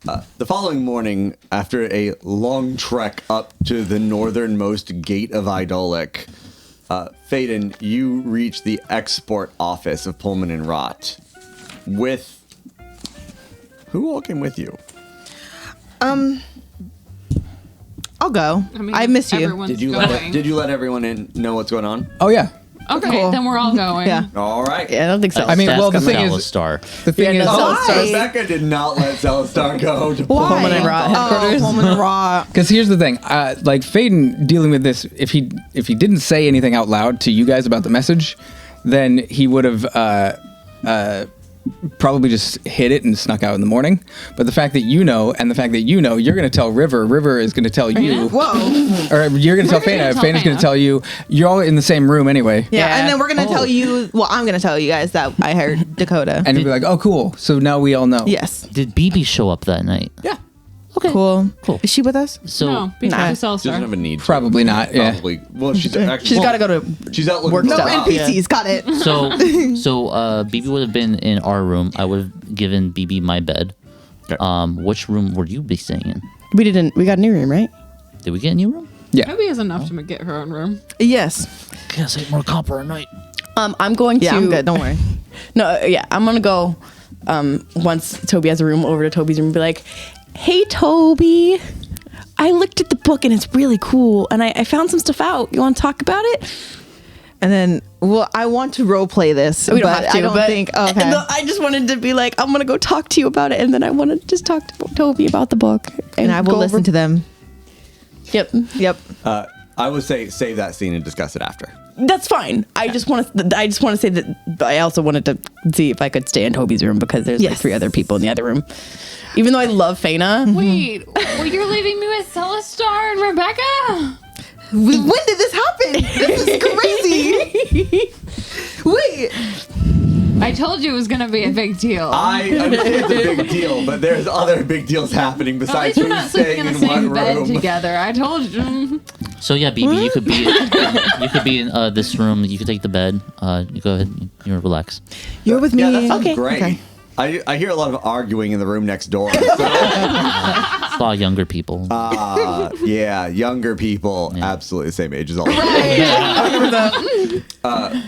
The following morning, after a long trek up to the northernmost gate of Idolic, Faedan, you reach the export office of Pullman and Rot with... Who all came with you? I'll go. I miss you. Did you let everyone in know what's going on? Oh, yeah. Okay, Cool. then we're all going. Yeah. All right. Yeah, I don't think so. I mean, well, the thing is, Celestar. the thing is, Rebecca did not let Celestar go to Pullman and Rot headquarters. Pullman and Rot. because here's the thing, like Faedan dealing with this, if he didn't say anything out loud to you guys about the message, then he would have probably just hid it and snuck out in the morning. But the fact that you know, and the fact that you know, you're going to tell River is going to tell you. Whoa. Or you're going to tell Faena. Faena's going to tell you. You're all in the same room anyway. Yeah, and then we're going to tell you, well, I'm going to tell you guys that I heard Dakota. And you'll be like, oh, cool. So now we all know. Yes. Did BB show up that night? Yeah. Okay. Cool. Is she with us? So No, because Nah. of She doesn't have Celestar. a need to. Probably not. Yeah. Probably. Well, she's actually... She's got to go to She's out looking work for stuff. Rob. NPCs. Got it. So BB would have been in our room. I would have given BB my bed. Okay. Which room would you be staying in? We got a new room, right? Did we get a new room? Yeah. Tobi has enough to get her own room. Yes. Can't say more copper a night. I'm going to. Yeah, I'm good. Don't worry. No, yeah, I'm gonna go. Once Tobi has a room, over to Tobi's room and be like, "Hey, Tobi, I looked at the book and it's really cool, and I found some stuff out. You want to talk about it?" And then, well, I want to role play this. We don't but have to. I don't think. Okay. And I just wanted to be like, I'm gonna go talk to you about it, and then I want to just talk to Tobi about the book, and I will listen to them. Yep. I would say save that scene and discuss it after. That's fine. I just want to say that I also wanted to see if I could stay in Tobi's room because there's like 3 other people in the other room. Even though I love Faena. Wait, well, you're leaving me with Celestar and Rebecca? When did this happen? This is crazy. Wait. I told you it was going to be a big deal. I understand it's a big deal, but there's other big deals happening At besides least we're who's not sleeping staying in the in one same bed room. together. I told you. So yeah, BB, you could be in this room. You could take the bed. You go ahead. You relax. You're with me. Yeah, that sounds Okay. great. Okay. I hear a lot of arguing in the room next door. So, It's a lot of younger people. yeah, younger people, absolutely the same age as all.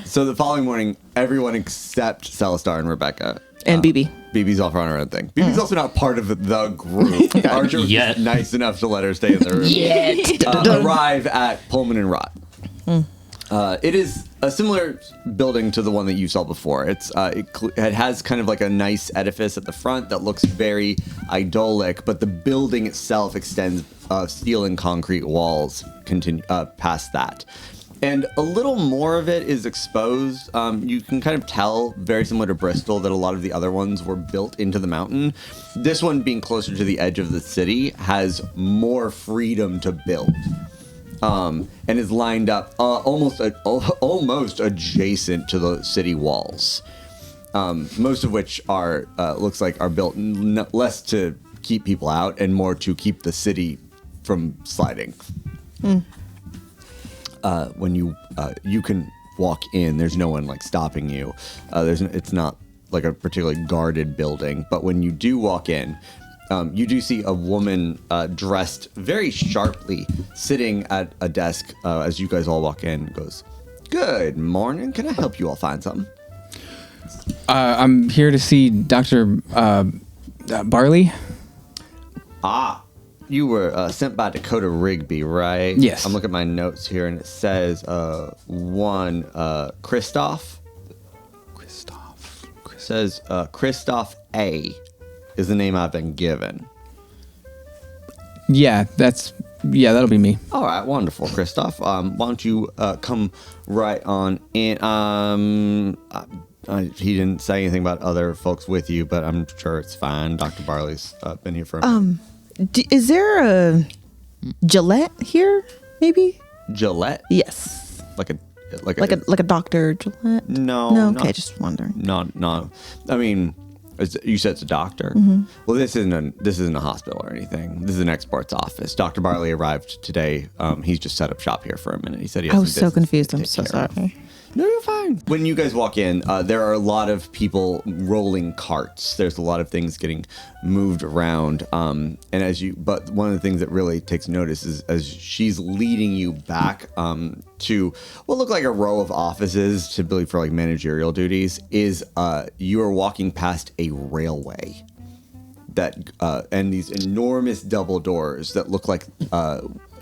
So the following morning, everyone except Celestar and Rebecca. And BB. BB's off on her own thing. BB's also not part of the group. Archer was Yet. nice enough to let her stay in the room. Arrive at Pullman and Rot. It is a similar building to the one that you saw before. It has kind of like a nice edifice at the front that looks very idyllic, but the building itself extends steel and concrete walls past that. And a little more of it is exposed. You can kind of tell, very similar to Bristol, that a lot of the other ones were built into the mountain. This one, being closer to the edge of the city, has more freedom to build. And is lined up almost adjacent to the city walls. Most of which are looks like are built less to keep people out and more to keep the city from sliding. When you can walk in, there's no one like stopping you. It's not like a particularly guarded building, but when you do walk in, you do see a woman dressed very sharply sitting at a desk as you guys all walk in. Goes, "Good morning. Can I help you all find something?" I'm here to see Dr. Barley. You were sent by Dakota Rigby, right? Yes. I'm looking at my notes here, and it says one Christoph. Says Christoph A. is the name I've been given. Yeah, that'll be me. All right, wonderful, Christoph. Why don't you come right on in? He didn't say anything about other folks with you, but I'm sure it's fine. Dr. Barley's been here for a minute. Is there a Gillette here? Maybe. Gillette? Yes. Like a Dr. Gillette. No. Okay, just wondering. No. I mean, you said it's a doctor. Well, this isn't a hospital or anything. This is an exports office. Dr. Barley arrived today. He's just set up shop here for a minute. He said he has I was some so business confused. to I'm take so care of. sorry. No, you're fine. When you guys walk in, there are a lot of people rolling carts. There's a lot of things getting moved around. But one of the things that really takes notice is as she's leading you back to what look like a row of offices, typically for like managerial duties, is you are walking past a railway that and these enormous double doors that look like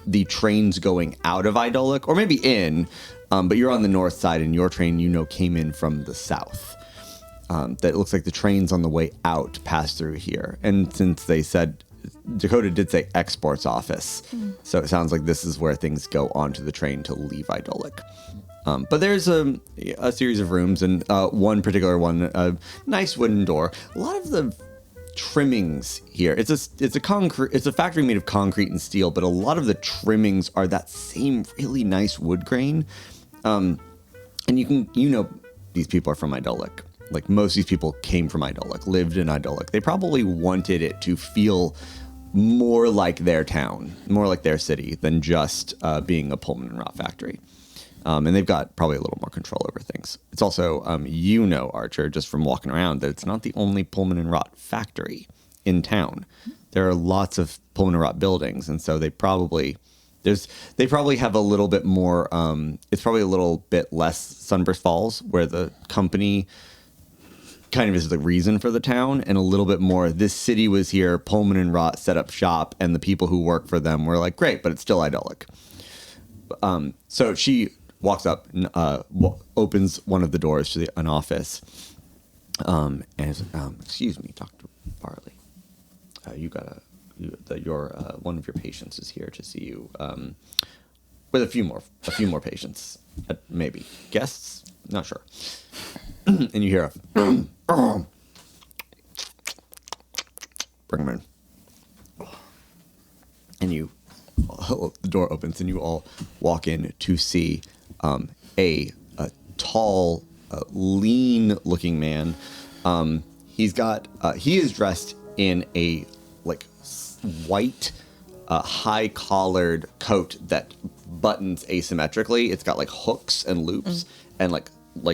the trains going out of Idolic, or maybe in. But you're on the north side, and your train, came in from the south. That looks like the trains on the way out pass through here. And since they said, Dakota did say exports office, so it sounds like this is where things go onto the train to leave Idolic. But there's a series of rooms, and one particular one, a nice wooden door. A lot of the trimmings here. It's a factory made of concrete and steel, but a lot of the trimmings are that same really nice wood grain. And these people are from Idolic. Like most of these people came from Idolic, lived in Idolic. They probably wanted it to feel more like their town, more like their city than just being a Pullman and Rot factory. And they've got probably a little more control over things. It's also, Archer, just from walking around, that it's not the only Pullman and Rot factory in town. There are lots of Pullman and Rot buildings, and so they probably have a little bit more. It's probably a little bit less Sunburst Falls, where the company kind of is the reason for the town, and a little bit more. This city was here. Pullman and Rot set up shop, and the people who work for them were like, great, but it's still Idolic. So she walks up and opens one of the doors to an office, and is, excuse me, Dr. Barley, one of your patients is here to see you, with a few more patients, maybe guests, not sure. And you hear bring him in, and the door opens and you all walk in to see a tall, lean-looking man. He is dressed in a white, high-collared coat that buttons asymmetrically. It's got like hooks and loops and like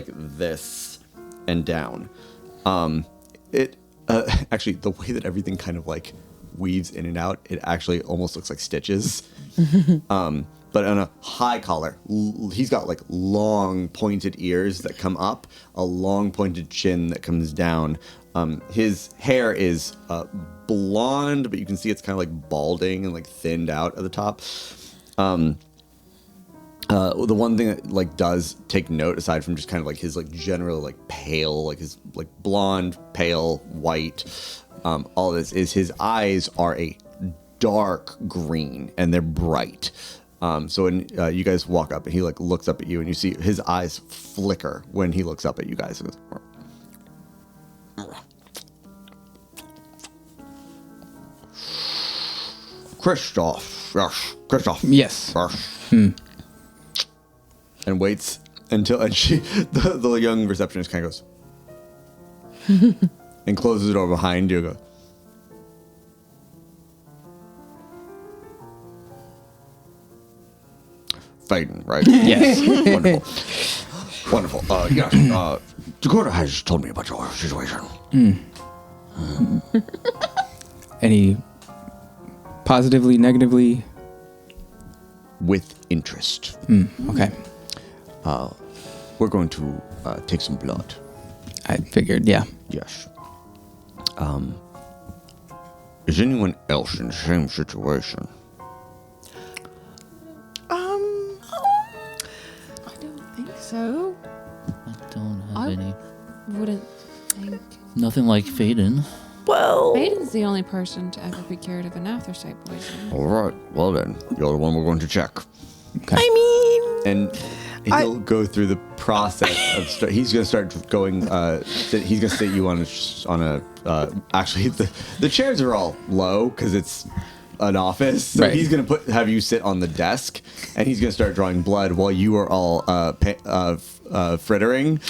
this and down. Actually, the way that everything kind of like weaves in and out, it actually almost looks like stitches. But on a high collar, he's got like long pointed ears that come up, a long pointed chin that comes down. His hair is blonde, but you can see it's kind of like balding and like thinned out at the top. The one thing that like does take note, aside from just kind of like his like general like pale, like his like blonde, pale, white, all this is his eyes are a dark green and they're bright. So when you guys walk up and he like looks up at you and you see his eyes flicker when he looks up at you guys. Christoph, yes, Christoph, Yes. yes. And waits until the young receptionist kind of goes and closes the door behind you. And goes, Faedan, right? Yes. Wonderful. Yes. Dakota has told me about your situation. Any positively, negatively? With interest. Okay. We're going to take some blood. I figured, yeah. Yes. Is anyone else in the same situation? I don't think so. I don't have I any. wouldn't think. Nothing like Faedan. Well, Faedan's the only person to ever be cured of an anthracite poison. All right. Well then, you're the one we're going to check. Okay. I mean, And he'll go through the process of. He's going to start going. He's going to sit you on a. Actually, the chairs are all low because it's an office. So Right. he's going to have you sit on the desk, and he's going to start drawing blood while you are all frittering.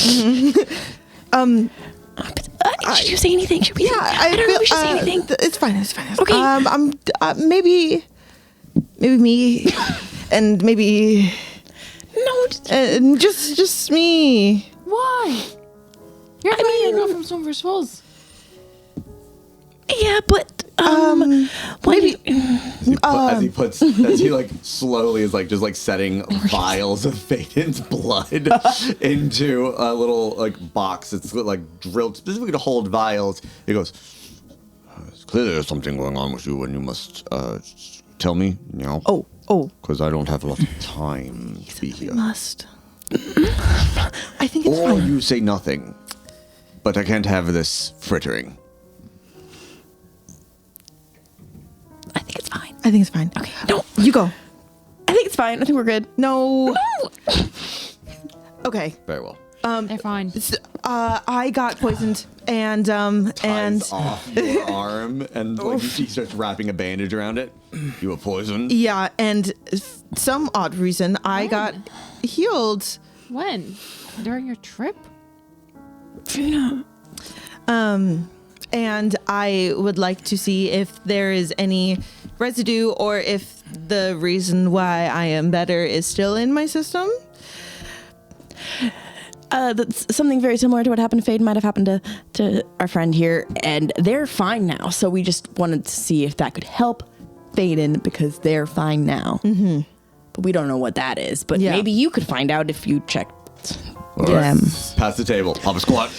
should you say anything? Should we? Yeah, I don't know if we should say anything. It's fine. It's fine. Okay. I'm maybe me, and maybe No, just me. Why? You're a girl from Sunburst Falls. yeah, but Maybe. As he like slowly is like just like setting vials of Faedan's blood into a little like box that's like drilled specifically to hold vials. He goes, clearly there's something going on with you and you must tell me, you know. Oh. Because I don't have a lot of time to be here. Must. I think it's Or fine. you say nothing, but I can't have this frittering. I think it's fine. I think it's fine. Okay. No, you go. I think it's fine. I think we're good. No. Okay. Very well. They're fine. I got poisoned, and Ties off your arm, and like he starts wrapping a bandage around it. You were poisoned. yeah, and some odd reason I got healed. When? During your trip? And I would like to see if there is any residue or if the reason why I am better is still in my system. That's something very similar to what happened to Faedan might have happened to our friend here, and they're fine now. So we just wanted to see if that could help Faedan because they're fine now. Mm-hmm. But we don't know what that is. But Yeah. maybe you could find out if you checked. All right. Pass the table. Pop a squat.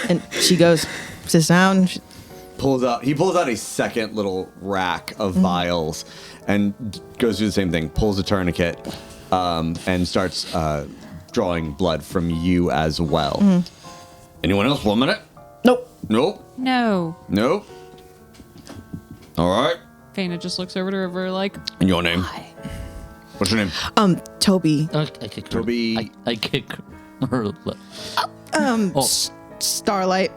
And she goes, sits down. He pulls out a second little rack of vials and goes through the same thing. Pulls a tourniquet and starts drawing blood from you as well. Anyone else? 1 minute? Nope. Nope. No. Nope. All right. Faena just looks over to River like, And your name? What's your name? Tobi. I kick her. Tobi. I kick her. Starlight.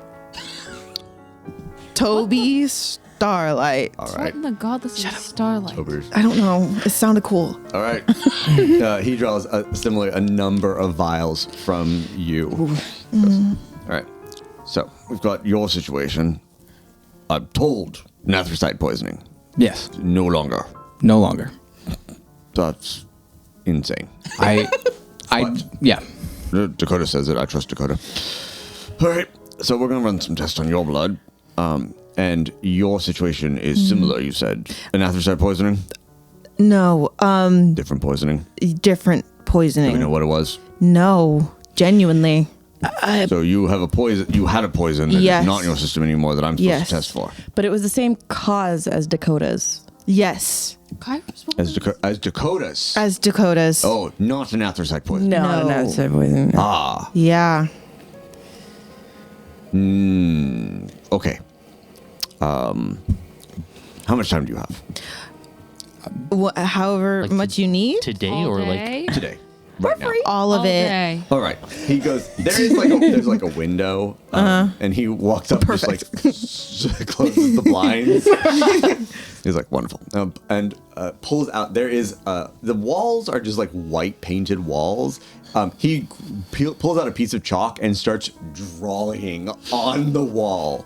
Tobi Starlight. All what right. in the god, this is Starlight. I don't know. It sounded cool. All right. He draws a number of vials from you. All right. So we've got your situation. I'm told anthracite poisoning. Yes. No longer. No longer. That's insane. Yeah. Dakota says it. I trust Dakota. All right. So we're going to run some tests on your blood. And your situation is similar, you said. Anthracite poisoning? No. Different poisoning? Different poisoning. Do we know what it was? No. Genuinely. So you have a poison. You had a poison that Yes. is not in your system anymore that I'm supposed Yes. to test for. But it was the same cause as Dakota's. Yes. As Dakota's. As Dakota's. Oh, not an anthracite poison. No, No. it's a poison. Ah. Yeah. Okay. How much time do you have However Like much you need. Today All or day? today? Right now. All of All it. day. All right. He goes. There's like a window, and he walks up, and just like closes the blinds. He's like, wonderful, and pulls out. There is the walls are just like white painted walls. He pulls out a piece of chalk and starts drawing on the wall.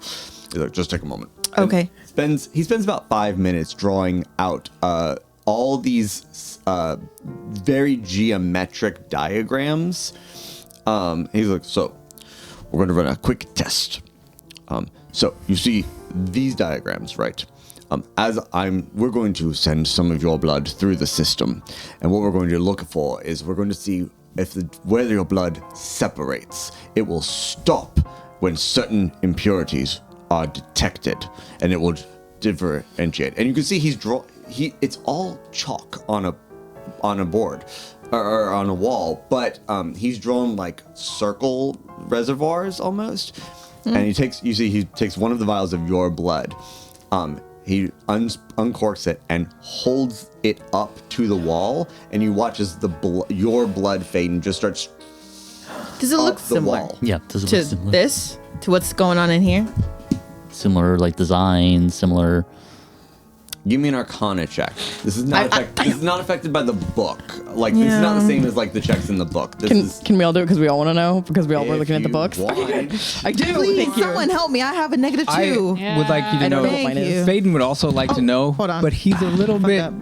He's like, just take a moment. Okay. He spends about 5 minutes drawing out all these very geometric diagrams. He's like, so we're going to run a quick test. So you see these diagrams, right? We're going to send some of your blood through the system, and what we're going to look for is we're going to see if where your blood separates. It will stop when certain impurities are detected, and it will differentiate. And you can see it's all chalk on a board or on a wall, but he's drawn like circle reservoirs almost. And he takes one of the vials of your blood. He uncorks it and holds it up to the wall, and you watch as your blood Faedan just starts Does it look up the similar wall. Yeah, this to is similar. this? To what's going on in here? Similar like design, similar. Give me an Arcana check. This is not this is not affected by the book. Like this is not the same as like the checks in the book. This Can we all do it because we all want to know? Because we all were if looking at the you books? want. I do. Please, Thank you. someone help me. I have a -2. I would like you to I know. don't know what mine is. Faedan would also like to know, hold on. but he's a little bit. up.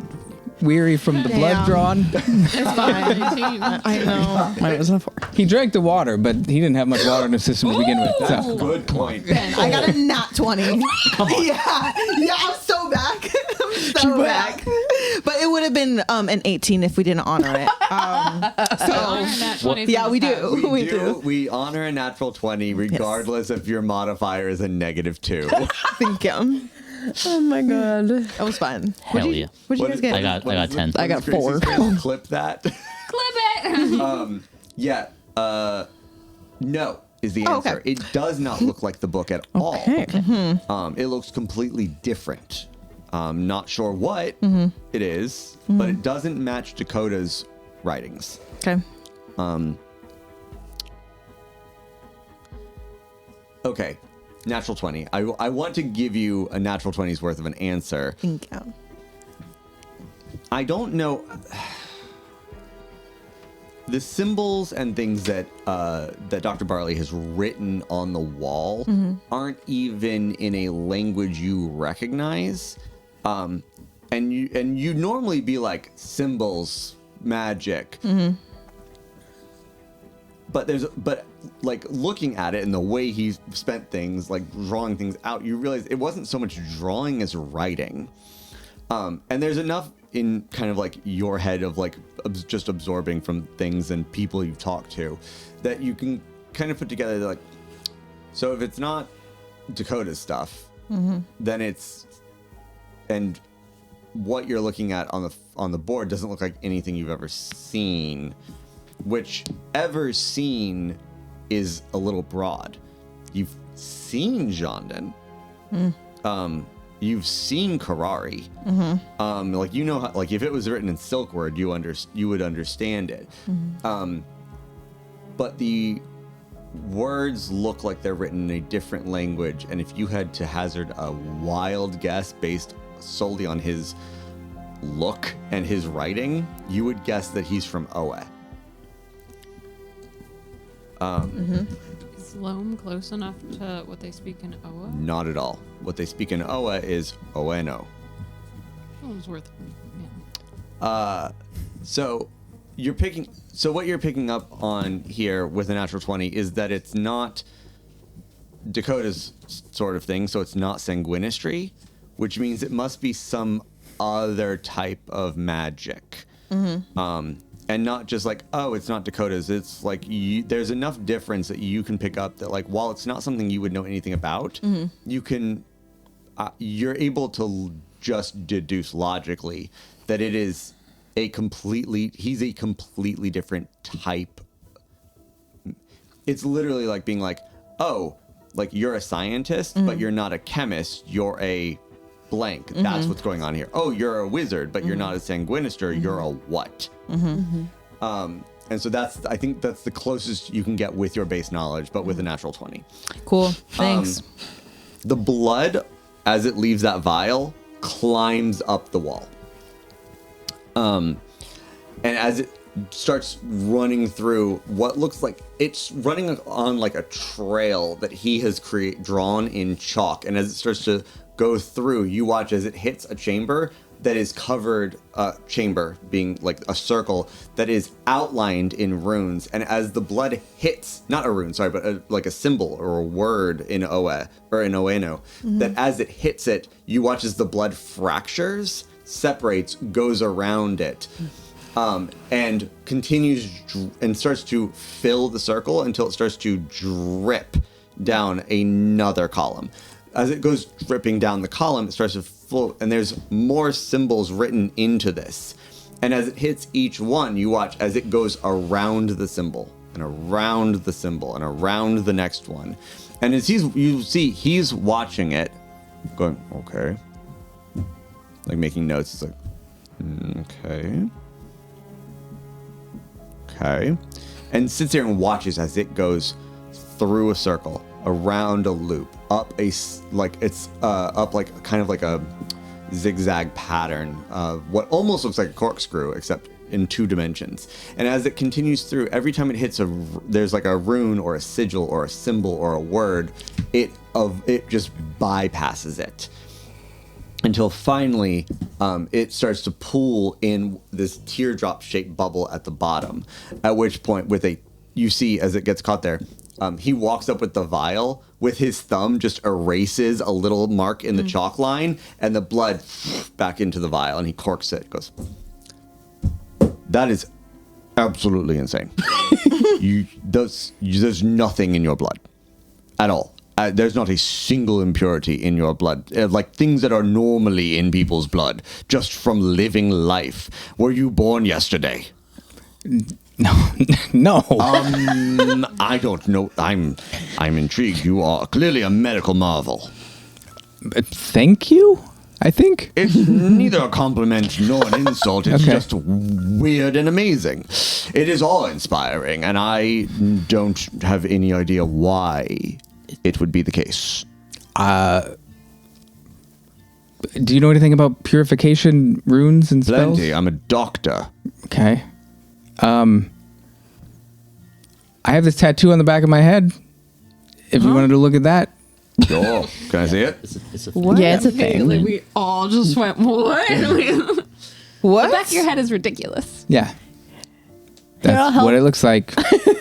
weary from the blood drawn. It's fine. 19. I know. Mine was a 4. He drank the water, but he didn't have much water in his system to begin with. So. Good point. I got a nat 20. Yeah, I'm so back. I'm so back. But it would have been an 18 if we didn't honor it. Yeah, we do. We honor a natural 20 regardless if your modifier is a -2. Thank you. Oh my god. That was fun. Hell yeah. What'd you guys get? I got 10. I got 4. Clip that. Clip it. Yeah. No is the answer. okay. It does not look like the book at all. Okay. It looks completely different. Not sure what it is, but it doesn't match Dakota's writings. Okay. Okay. Natural 20. I want to give you a natural 20's worth of an answer. Thank you. I don't know. The symbols and things that Dr. Barley has written on the wall aren't even in a language you recognize. And you normally be like symbols, magic. But like looking at it and the way he spent things, like drawing things out, you realize it wasn't so much drawing as writing. And there's enough in kind of like your head of like just absorbing from things and people you've talked to that you can kind of put together like, so if it's not Dakota's stuff, then it's, and what you're looking at on the board doesn't look like anything you've ever seen. Whichever seen is a little broad. You've seen Jondon. You've seen Karari. Like you know, like if it was written in Silkward, you would understand it. But the words look like they're written in a different language, and if you had to hazard a wild guess based solely on his look and his writing, you would guess that he's from Oa. Is Loam close enough to what they speak in Oa? Not at all. What they speak in Oa is Oeno. Oh, it was worth. So what you're picking up on here with a natural 20 is that it's not Dakota's sort of thing, so it's not sanguinistry, which means it must be some other type of magic. And not just like, oh, it's not Dakota's. It's like there's enough difference that you can pick up that like while it's not something you would know anything about, you can you're able to just deduce logically that it is he's a completely different type. It's literally like being like, oh, like you're a scientist, but you're not a chemist. You're a blank. That's what's going on here. Oh, you're a wizard, but you're not a sanguinister. You're a what? And so I think that's the closest you can get with your base knowledge, but with a natural 20. Cool. Thanks. The blood, as it leaves that vial, climbs up the wall. And as it starts running through what looks like it's running on like a trail that he has drawn in chalk. And as it starts to go through, you watch as it hits a chamber that is covered, chamber being like a circle that is outlined in runes. And as the blood hits, not a rune, sorry, but like a symbol or a word in Oa or in Oeno, that as it hits it, you watch as the blood fractures, separates, goes around it, and continues and starts to fill the circle until it starts to drip down another column. As it goes dripping down the column, it starts to float, and there's more symbols written into this. And as it hits each one, you watch as it goes around the symbol, and around the symbol, and around the next one. And as you see, he's watching it, going, okay. Like making notes. It's like, okay. Okay. And sits there and watches as it goes through a circle, around a loop, up up like kind of like a zigzag pattern of what almost looks like a corkscrew, except in 2 dimensions. And as it continues through, every time it hits there's like a rune or a sigil or a symbol or a word, it just bypasses it. until finally it starts to pool in this teardrop-shaped bubble at the bottom. At which point, you see as it gets caught there, he walks up with the vial with his thumb, just erases a little mark in the chalk line, and the blood back into the vial, and he corks it. Goes, that is absolutely insane. There's nothing in your blood at all. There's not a single impurity in your blood, like things that are normally in people's blood, just from living life. Were you born yesterday? No. I don't know. I'm intrigued. You are clearly a medical marvel. Thank you, I think. It's neither a compliment nor an insult. It's Okay. just weird and amazing. It is awe-inspiring, and I don't have any idea why it would be the case. Do you know anything about purification runes and spells? Plenty. I'm a doctor. Okay. I have this tattoo on the back of my head. If you wanted to look at that. Sure. Can I see it? It's a What? Yeah, it's a thing. Like we all just went, what? The What? back of your head is ridiculous. Yeah. Here, I'll That's help. what it looks like.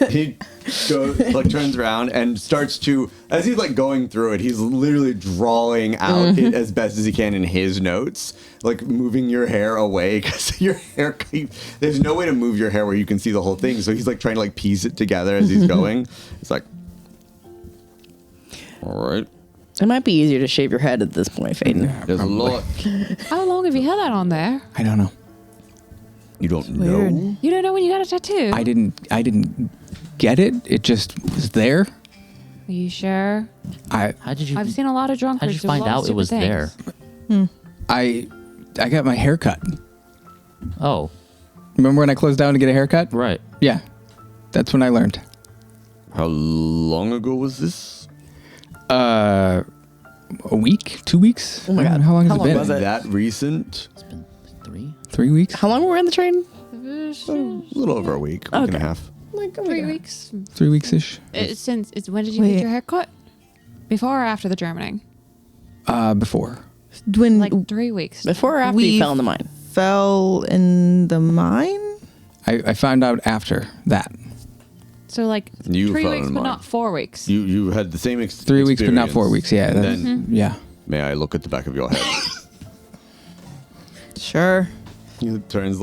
He turns around and starts to, as he's going through it, he's literally drawing out it as best as he can in his notes, like moving your hair away because your hair, there's no way to move your hair where you can see the whole thing. So he's trying to piece it together as he's going. It's like, all right. It might be easier to shave your head at this point, Faedan. There's a lot. How long have you had that on there? I don't know. You don't know. You don't know when you got a tattoo? I didn't get it. It just was there. Are you sure? I How did you? I've seen a lot of drunkards. How did you do a find lot of out it was stupid there? things. I got my hair cut. Oh, Remember when I closed down to get a haircut? right. Yeah. That's when I learned. How long ago was this? A week? 2 weeks? Oh my God. How long has How it long been? was it? That recent? It's been 3. 3 weeks? How long were we on the train? A little over a week and a half. Like 3 weeks. 3 weeks-ish? When did you Wait. get your hair cut? Before or after the Germaning? Before. When Like 3 weeks. Before or after We you fell in the mine? fell in the mine? I found out after that. So like You 3 fell weeks, in but mine. not 4 weeks. You had the same 3 weeks, but not 4 weeks. Yeah. And that's- then, Yeah. may I look at the back of your head? Sure. He turns,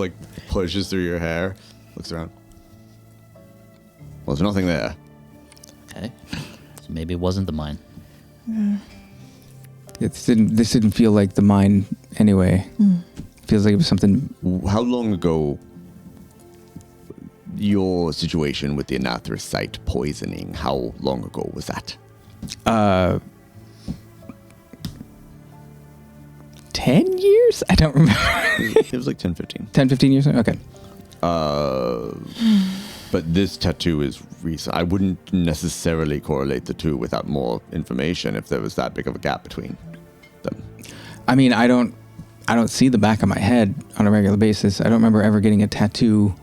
pushes through your hair, looks around. Well, there's nothing there. Okay. So maybe it wasn't the mine. This didn't feel like the mine anyway. Feels like it was something. How long ago your situation with the anathracite poisoning, how long ago was that? 10 years? I don't remember. It was 10, 15. 10, 15 years? Okay. But this tattoo is recent. I wouldn't necessarily correlate the two without more information if there was that big of a gap between them. I mean, I don't see the back of my head on a regular basis. I don't remember ever getting a tattoo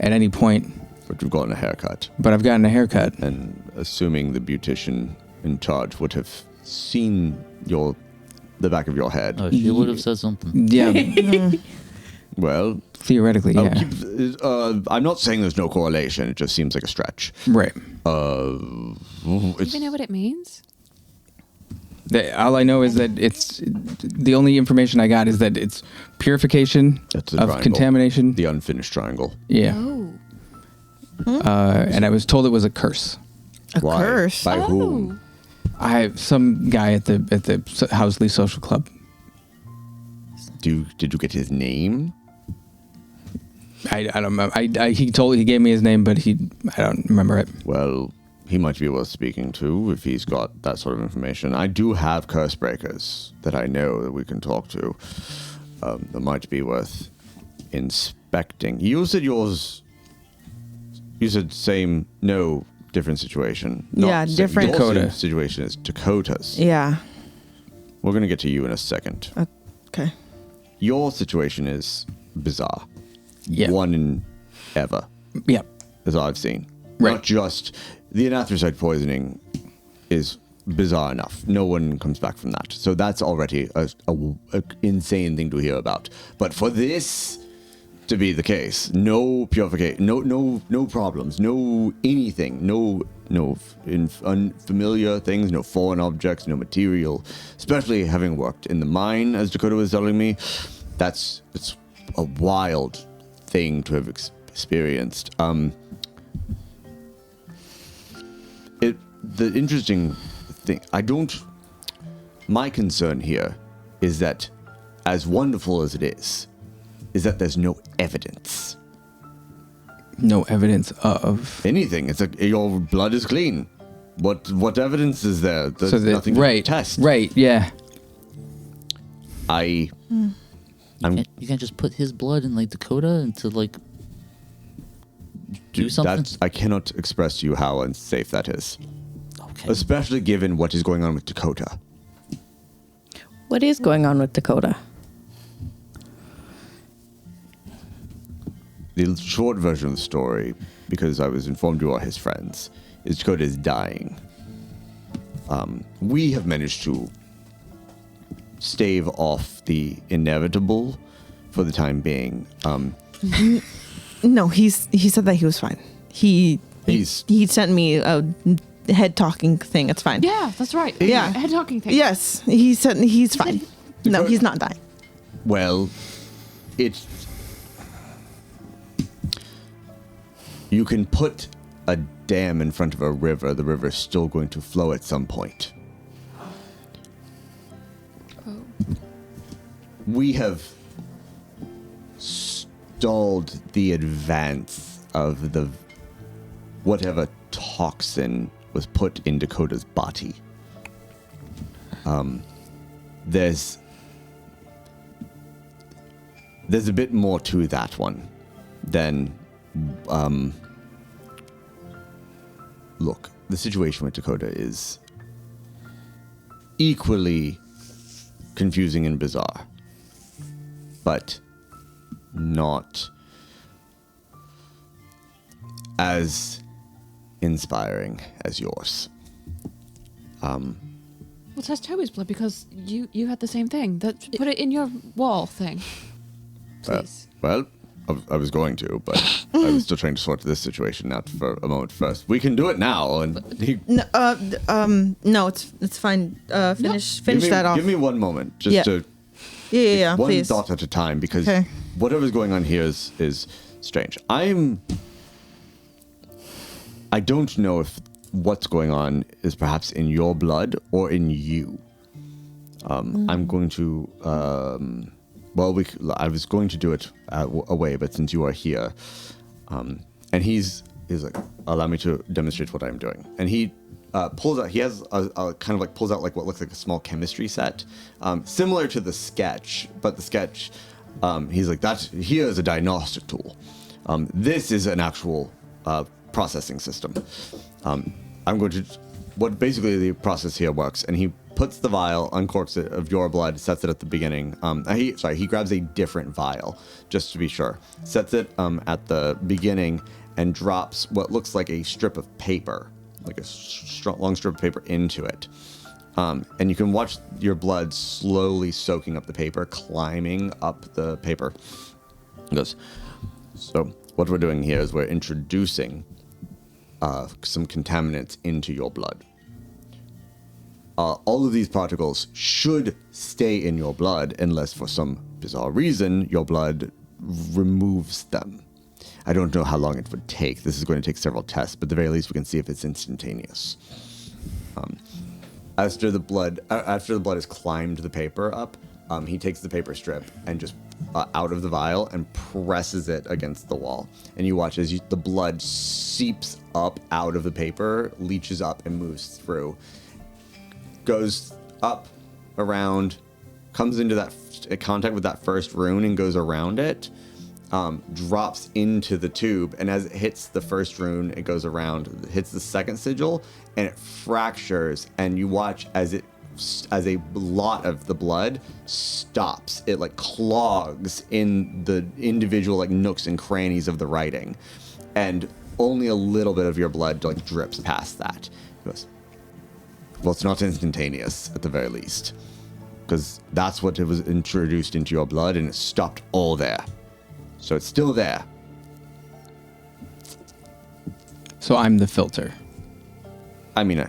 at any point, But you've gotten a haircut. but I've gotten a haircut. And assuming the beautician in charge would have seen the back of your head. Oh, she would have said something. Yeah, Well, theoretically, yeah. I'm not saying there's no correlation. It just seems like a stretch. Right. Do you even know what it means? All I know is that it's the only information I got is that it's purification That's the of triangle. contamination. The unfinished triangle. Yeah. Oh. And I was told it was a curse. A Why? curse. By Oh. whom? Some guy at the Housley Social Club. Did you get his name? I don't remember. He gave me his name, but I don't remember it. Well, he might be worth speaking to if he's got that sort of information. I do have curse breakers that I know that we can talk to. That might be worth inspecting. You said yours. You said same, no, different situation. Not Yeah, same- different. Your Dakota. same situation is Dakota's. Yeah. We're gonna get to you in a second. Okay. Your situation is bizarre. Yeah. One in ever, Yeah. as I've seen. Right. Not just the anathracite poisoning is bizarre enough. No one comes back from that. So that's already a insane thing to hear about. But for this to be the case, no purification, no problems, no anything, no unfamiliar things, no foreign objects, no material. Especially having worked in the mine, as Dakota was telling me, it's a wild thing to have experienced. The interesting thing, my concern here is that, as wonderful as it is that there's no evidence. No evidence of Anything. It's like your blood is clean. What evidence is there? There's nothing to test. Right, yeah. You can't just put his blood in like Dakota and to like do something. I cannot express to you how unsafe that is. Okay. Especially given what is going on with Dakota. What is going on with Dakota? The short version of the story, because I was informed you are his friends, is Dakota is dying. We have managed to stave off the inevitable for the time being. No, he said that he was fine. He sent me a head talking thing. It's fine. Yeah, that's right. Yeah. Head talking thing. Yes, he said he's fine. No, he's not dying. Well, you can put a dam in front of a river. The river is still going to flow at some point. Oh. We have stalled the advance of the whatever toxin was put in Dakota's body. There's a bit more to that one than look, the situation with Dakota is equally confusing and bizarre, but not as inspiring as yours. Well, test Tobi's blood because you had the same thing. Put it in your wall thing. Please. Well, I was going to, but I was still trying to sort this situation out for a moment first. We can do it now, and no, it's fine. Finish that off. Give me one moment, just to Yeah, one please. thought at a time, because Okay. whatever's going on here is strange. I don't know if what's going on is perhaps in your blood or in you. I'm going to. I was going to do it away, but since you are here, and he's like, allow me to demonstrate what I'm doing. And he pulls out. He has a kind of like pulls out like what looks like a small chemistry set, similar to the sketch, but the sketch. He's like, that here is a diagnostic tool. This is an actual processing system. I'm going to. What basically the process here works, and he puts the vial, uncorks it of your blood, sets it at the beginning. He grabs a different vial, just to be sure. Sets it at the beginning and drops what looks like a strip of paper, like a long strip of paper into it. And you can watch your blood slowly soaking up the paper, climbing up the paper. He goes, so what we're doing here is we're introducing some contaminants into your blood. All of these particles should stay in your blood unless for some bizarre reason your blood removes them. I don't know how long it would take. This is going to take several tests, but at the very least we can see if it's instantaneous. After the blood has climbed the paper up, he takes the paper strip and just out of the vial and presses it against the wall. And you watch as the blood seeps up out of the paper, leaches up and moves through. Goes up, around, comes into that contact with that first rune and goes around it, drops into the tube, and as it hits the first rune, it goes around, hits the second sigil, and it fractures, and you watch as a lot of the blood stops. It like clogs in the individual like nooks and crannies of the writing, and only a little bit of your blood like drips past that. He goes, Well, it's not instantaneous at the very least, because that's what it was introduced into your blood, and it stopped all there. So it's still there. So I'm the filter. I mean,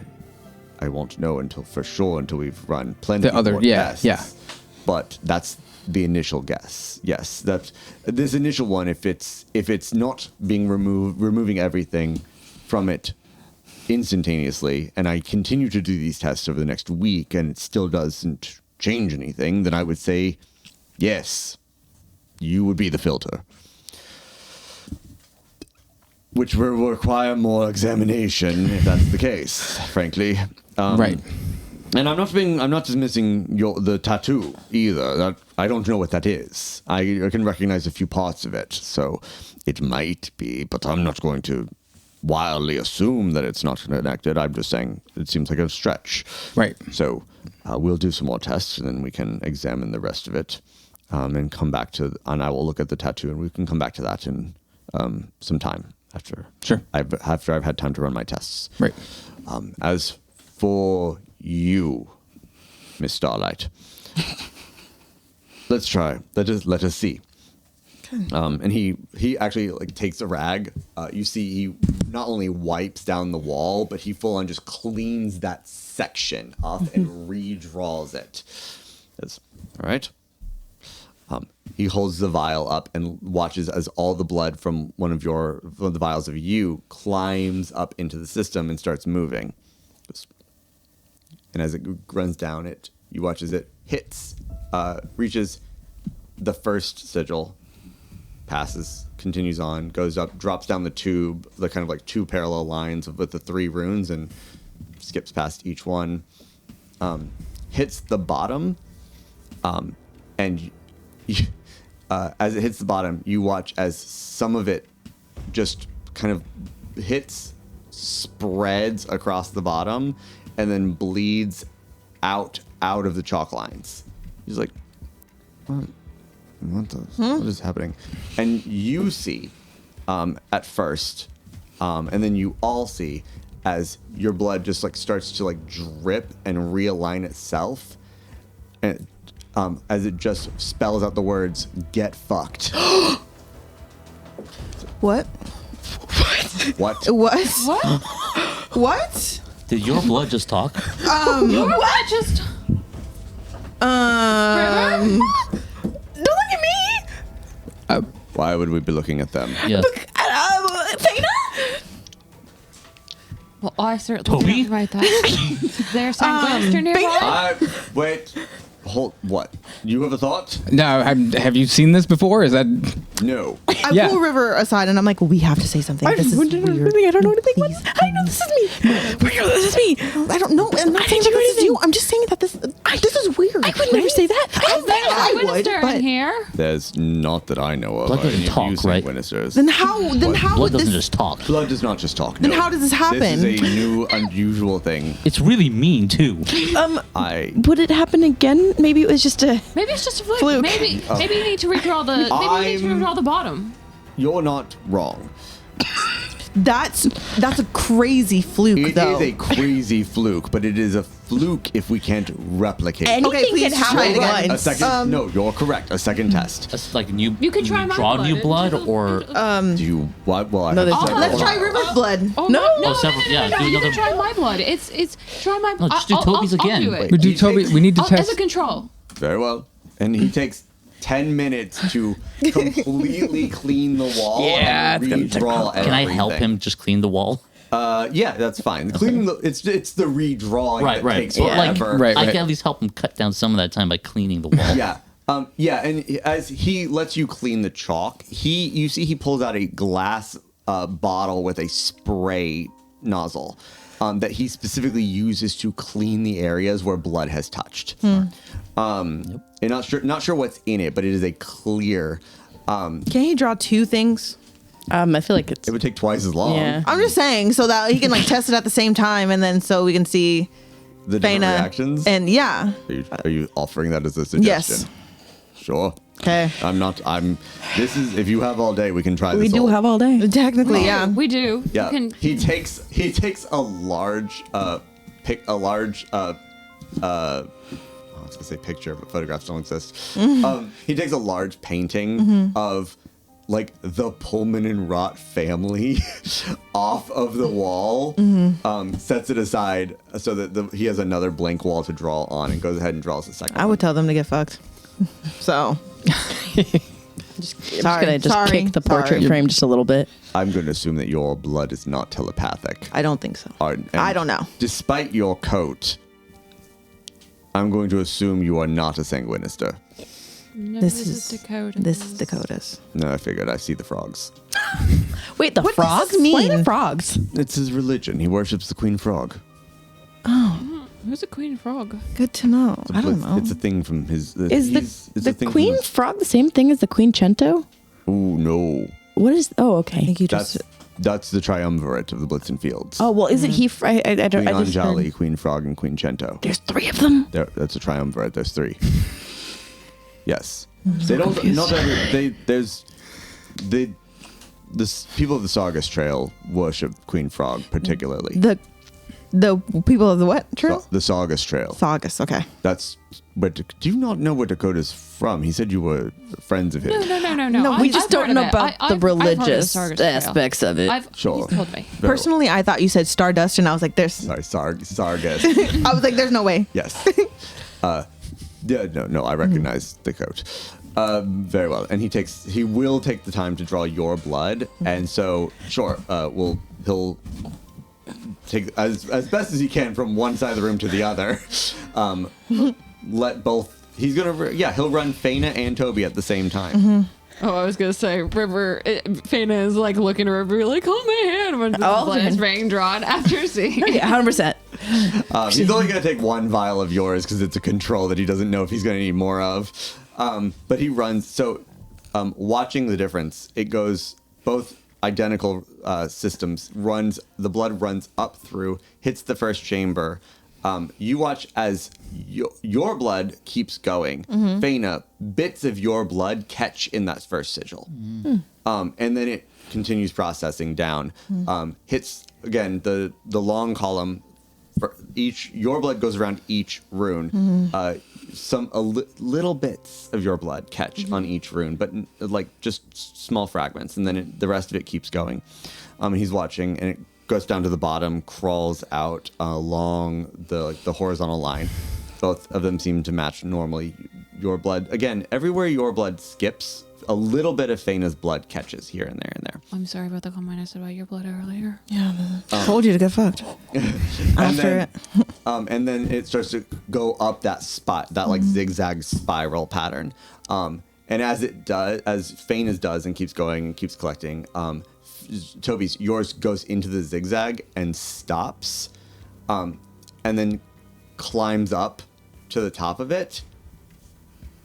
I won't know until we've run plenty The other- more yeah, tests. yeah. But that's the initial guess. Yes, that this initial one, if it's not being removing everything from it instantaneously, and I continue to do these tests over the next week, and it still doesn't change anything, then I would say, yes, you would be the filter. Which will require more examination if that's the case, frankly. Right. And I'm not dismissing the tattoo either. I don't know what that is. I can recognize a few parts of it, so it might be, but I'm not going to wildly assume that it's not connected. I'm just saying it seems like a stretch. Right. So we'll do some more tests, and then we can examine the rest of it, and come back to. And I will look at the tattoo, and we can come back to that in some time after. Sure. After I've had time to run my tests. Right. As for you, Miss Starlight, let's try. Let us see. And he actually like takes a rag. You see, he not only wipes down the wall, but he full on just cleans that section off and redraws it. Says, all right. He holds the vial up and watches as all the blood from one of the vials of you climbs up into the system and starts moving. And as it runs down, you watch as it hits, reaches the first sigil, passes, continues on, goes up, drops down the tube, the kind of like two parallel lines with the three runes, and skips past each one, hits the bottom, and as it hits the bottom, you watch as some of it just kind of hits, spreads across the bottom, and then bleeds out of the chalk lines. He's like, what is happening? And you see at first, and then you all see as your blood just like starts to like drip and realign itself, and as it just spells out the words "get fucked." What? What? What? What? Did your blood just talk? What? Just. Don't look at me. Why would we be looking at them? Yeah. Faena? Well, I certainly Tobi? didn't write that. Is there some Western nearby? Wait. Hold. What? You have a thought? Now, have you seen this before? Is that No. I Yeah. pull River aside and I'm like, we have to say something. This is weird. I don't know anything. Please. I know this is me. This is me. I don't know. I'm not saying that this is you. I'm just saying that this is weird. I would never say that. Is there I a would, Winster but- in here? There's not that I know of. Blood doesn't any talk, using right? Witnesses. Then how Blood would doesn't this just talk. Blood does not just talk. Then no. how does this happen? This is a new, unusual thing. It's really mean too. Would it happen again? Maybe it was just a. Maybe it's just a fluke. Fluke. Maybe you need to redraw the. Maybe you need to redraw the bottom. You're not wrong. That's a crazy fluke, It though. is a crazy fluke, but it is a fluke if we can't replicate. Anything Okay, please can happen. try it Right, again. a second. No, you're correct. A second test. That's like new. You can try my draw blood. new blood, or Do you? What? Well, I No, have there's several. Let's try River's blood. Oh, No. no, several- yeah, do You another- can try my blood. It's try my. No, just do Tobi's I'll again. do it. we do? He Toby, takes- we need to As test. a control. Very well. And he takes 10 minutes to completely clean the wall. Yeah, and it's gonna take- redraw can I help everything. him just clean the wall? Yeah, that's fine. Cleaning the it's the redrawing Right, that right. takes But, like, forever. Right. I can at least help him cut down some of that time by cleaning the wall. Yeah. Yeah, and as he lets you clean the chalk, you see he pulls out a glass bottle with a spray nozzle that he specifically uses to clean the areas where blood has touched. And not sure what's in it, but it is a clear. Can he draw two things? I feel like it's. It would take twice as long. Yeah. I'm just saying so that he can like test it at the same time, and then so we can see The different Faena reactions. and yeah. Are you offering that as a suggestion? Yes. Sure. Okay. This is if you have all day, we can try this. We do have all day. Technically, yeah. We do. Yeah. You can, He takes a large a large. I was gonna say picture, but photographs don't exist. He takes a large painting of like the Pullman and Rot family off of the wall, sets it aside so that he has another blank wall to draw on, and goes ahead and draws the second I would tell them to get fucked. So. I'm gonna kick the portrait frame just a little bit. I'm going to assume that your blood is not telepathic. I don't think so. And I don't know. Despite your coat, I'm going to assume you are not a sanguinister. No, This is Dakota. This is Dakota's. No, I figured. I see the frogs. Wait, the What does frogs? this mean? Why the frogs? It's his religion. He worships the queen frog. Who's a queen frog? Good to know. I don't know. It's a thing from his. Is it's a the thing from queen his- frog the same thing as the queen cento? Ooh, no. What is? Oh, I okay. think you just. That's the triumvirate of the Blitzen Fields. Oh well, isn't he? I don't. Queen I just Anjali, heard- Queen Frog, and Queen Cento. There's 3 of them. That's a triumvirate. There's 3. Yes. They don't. Not every. The people of the Sargus Trail worship Queen Frog particularly. The people of the what trail? The Sargus Trail. Saugus. Okay. That's. But do you not know where Dakota's from? He said you were friends of his. No. No, we just I've heard don't know of it. about I've the heard of religious Sargus Trail. aspects of it. Sure. He's told me. Very Personally, I thought you said Stardust, and I was like, "There's." Sorry, Sargus. I was like, "There's no way." Yes. Yeah, no, I recognize the coat. Very well. And he will take the time to draw your blood. And so, sure, he'll take as best as he can from one side of the room to the other. Let both, he'll run Faena and Tobi at the same time. Oh, I was gonna say, Faena is like looking at River, like, hold my hand when the Oh, blood is okay. being drawn after seeing. Yeah, 100%. He's only going to take 1 vial of yours because it's a control that he doesn't know if he's going to need more of. But he runs. So, watching the difference, it goes both identical systems. The blood runs up through, hits the first chamber. You watch as your blood keeps going. Faena, bits of your blood catch in that first sigil. And then it continues processing down. Hits, again, the long column. For your blood goes around each rune. Little bits of your blood catch on each rune, but like just small fragments, and then the rest of it keeps going. He's watching, and it goes down to the bottom, crawls out along the horizontal line. Both of them seem to match normally. Your blood, again, everywhere your blood skips, a little bit of Faena's blood catches here and there and there. I'm sorry about the comment I said about your blood earlier. Yeah. Told you to get fucked. And then it starts to go up that spot, that like zigzag spiral pattern. And as Faena's does and keeps going and keeps collecting, Tobi's, yours goes into the zigzag and stops, and then climbs up to the top of it,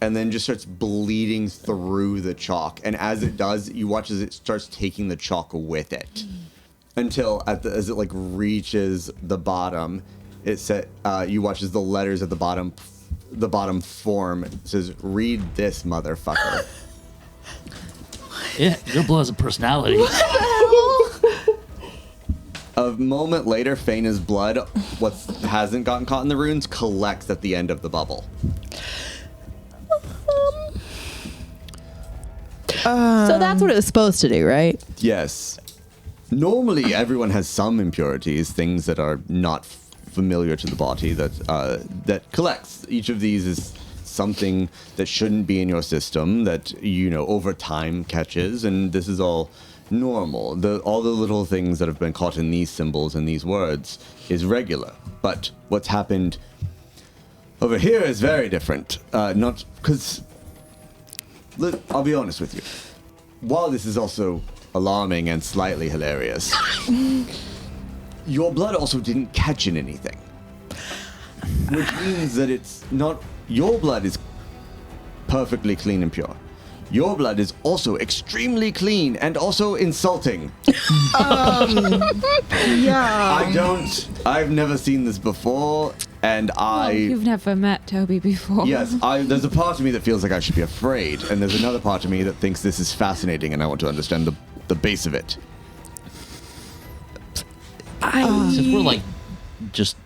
and then just starts bleeding through the chalk. And as it does, you watch as it starts taking the chalk with it, until as it like reaches the bottom, you watch as the letters at the bottom form. It says, "Read this, motherfucker." Yeah, your blood has a personality. A moment later, Faena's blood, what hasn't gotten caught in the runes, collects at the end of the bubble. So that's what it was supposed to do, right? Yes. Normally, everyone has some impurities, things that are not familiar to the body that collects. Each of these is something that shouldn't be in your system that, over time catches, and this is all normal. All the little things that have been caught in these symbols and these words is regular. But what's happened over here is very different. Not because, I'll be honest with you. While this is also alarming and slightly hilarious, your blood also didn't catch in anything. Which means that it's not... Your blood is perfectly clean and pure. Your blood is also extremely clean and also insulting. Yeah. I've never seen this before, and You've never met Tobi before. Yes, there's a part of me that feels like I should be afraid, and there's another part of me that thinks this is fascinating, and I want to understand the base of it. Since we're like just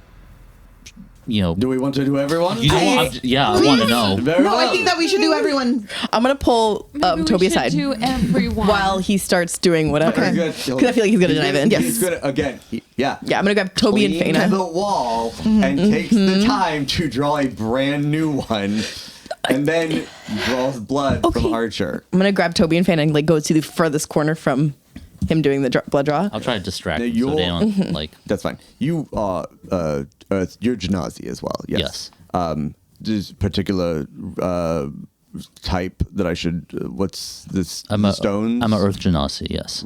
Do we want to do everyone? You don't want, I want to know. Very No, well. I think that we should do everyone. I'm gonna pull Maybe we Toby should aside do everyone. while he starts doing whatever. Okay, Because good. I feel like he's gonna dive in. He's gonna again. Yeah, I'm gonna grab Toby and Leans to Faena. the wall and takes the time to draw a brand new one, and then draws blood from Archer. I'm gonna grab Toby and Faena and like go to the furthest corner from him doing the blood draw. I'll try to distract Now them so they you're- don't like. That's fine. You are you're Genasi as well. Yes. This particular type that I should. What's this? Stones. I'm a Earth Genasi. Yes.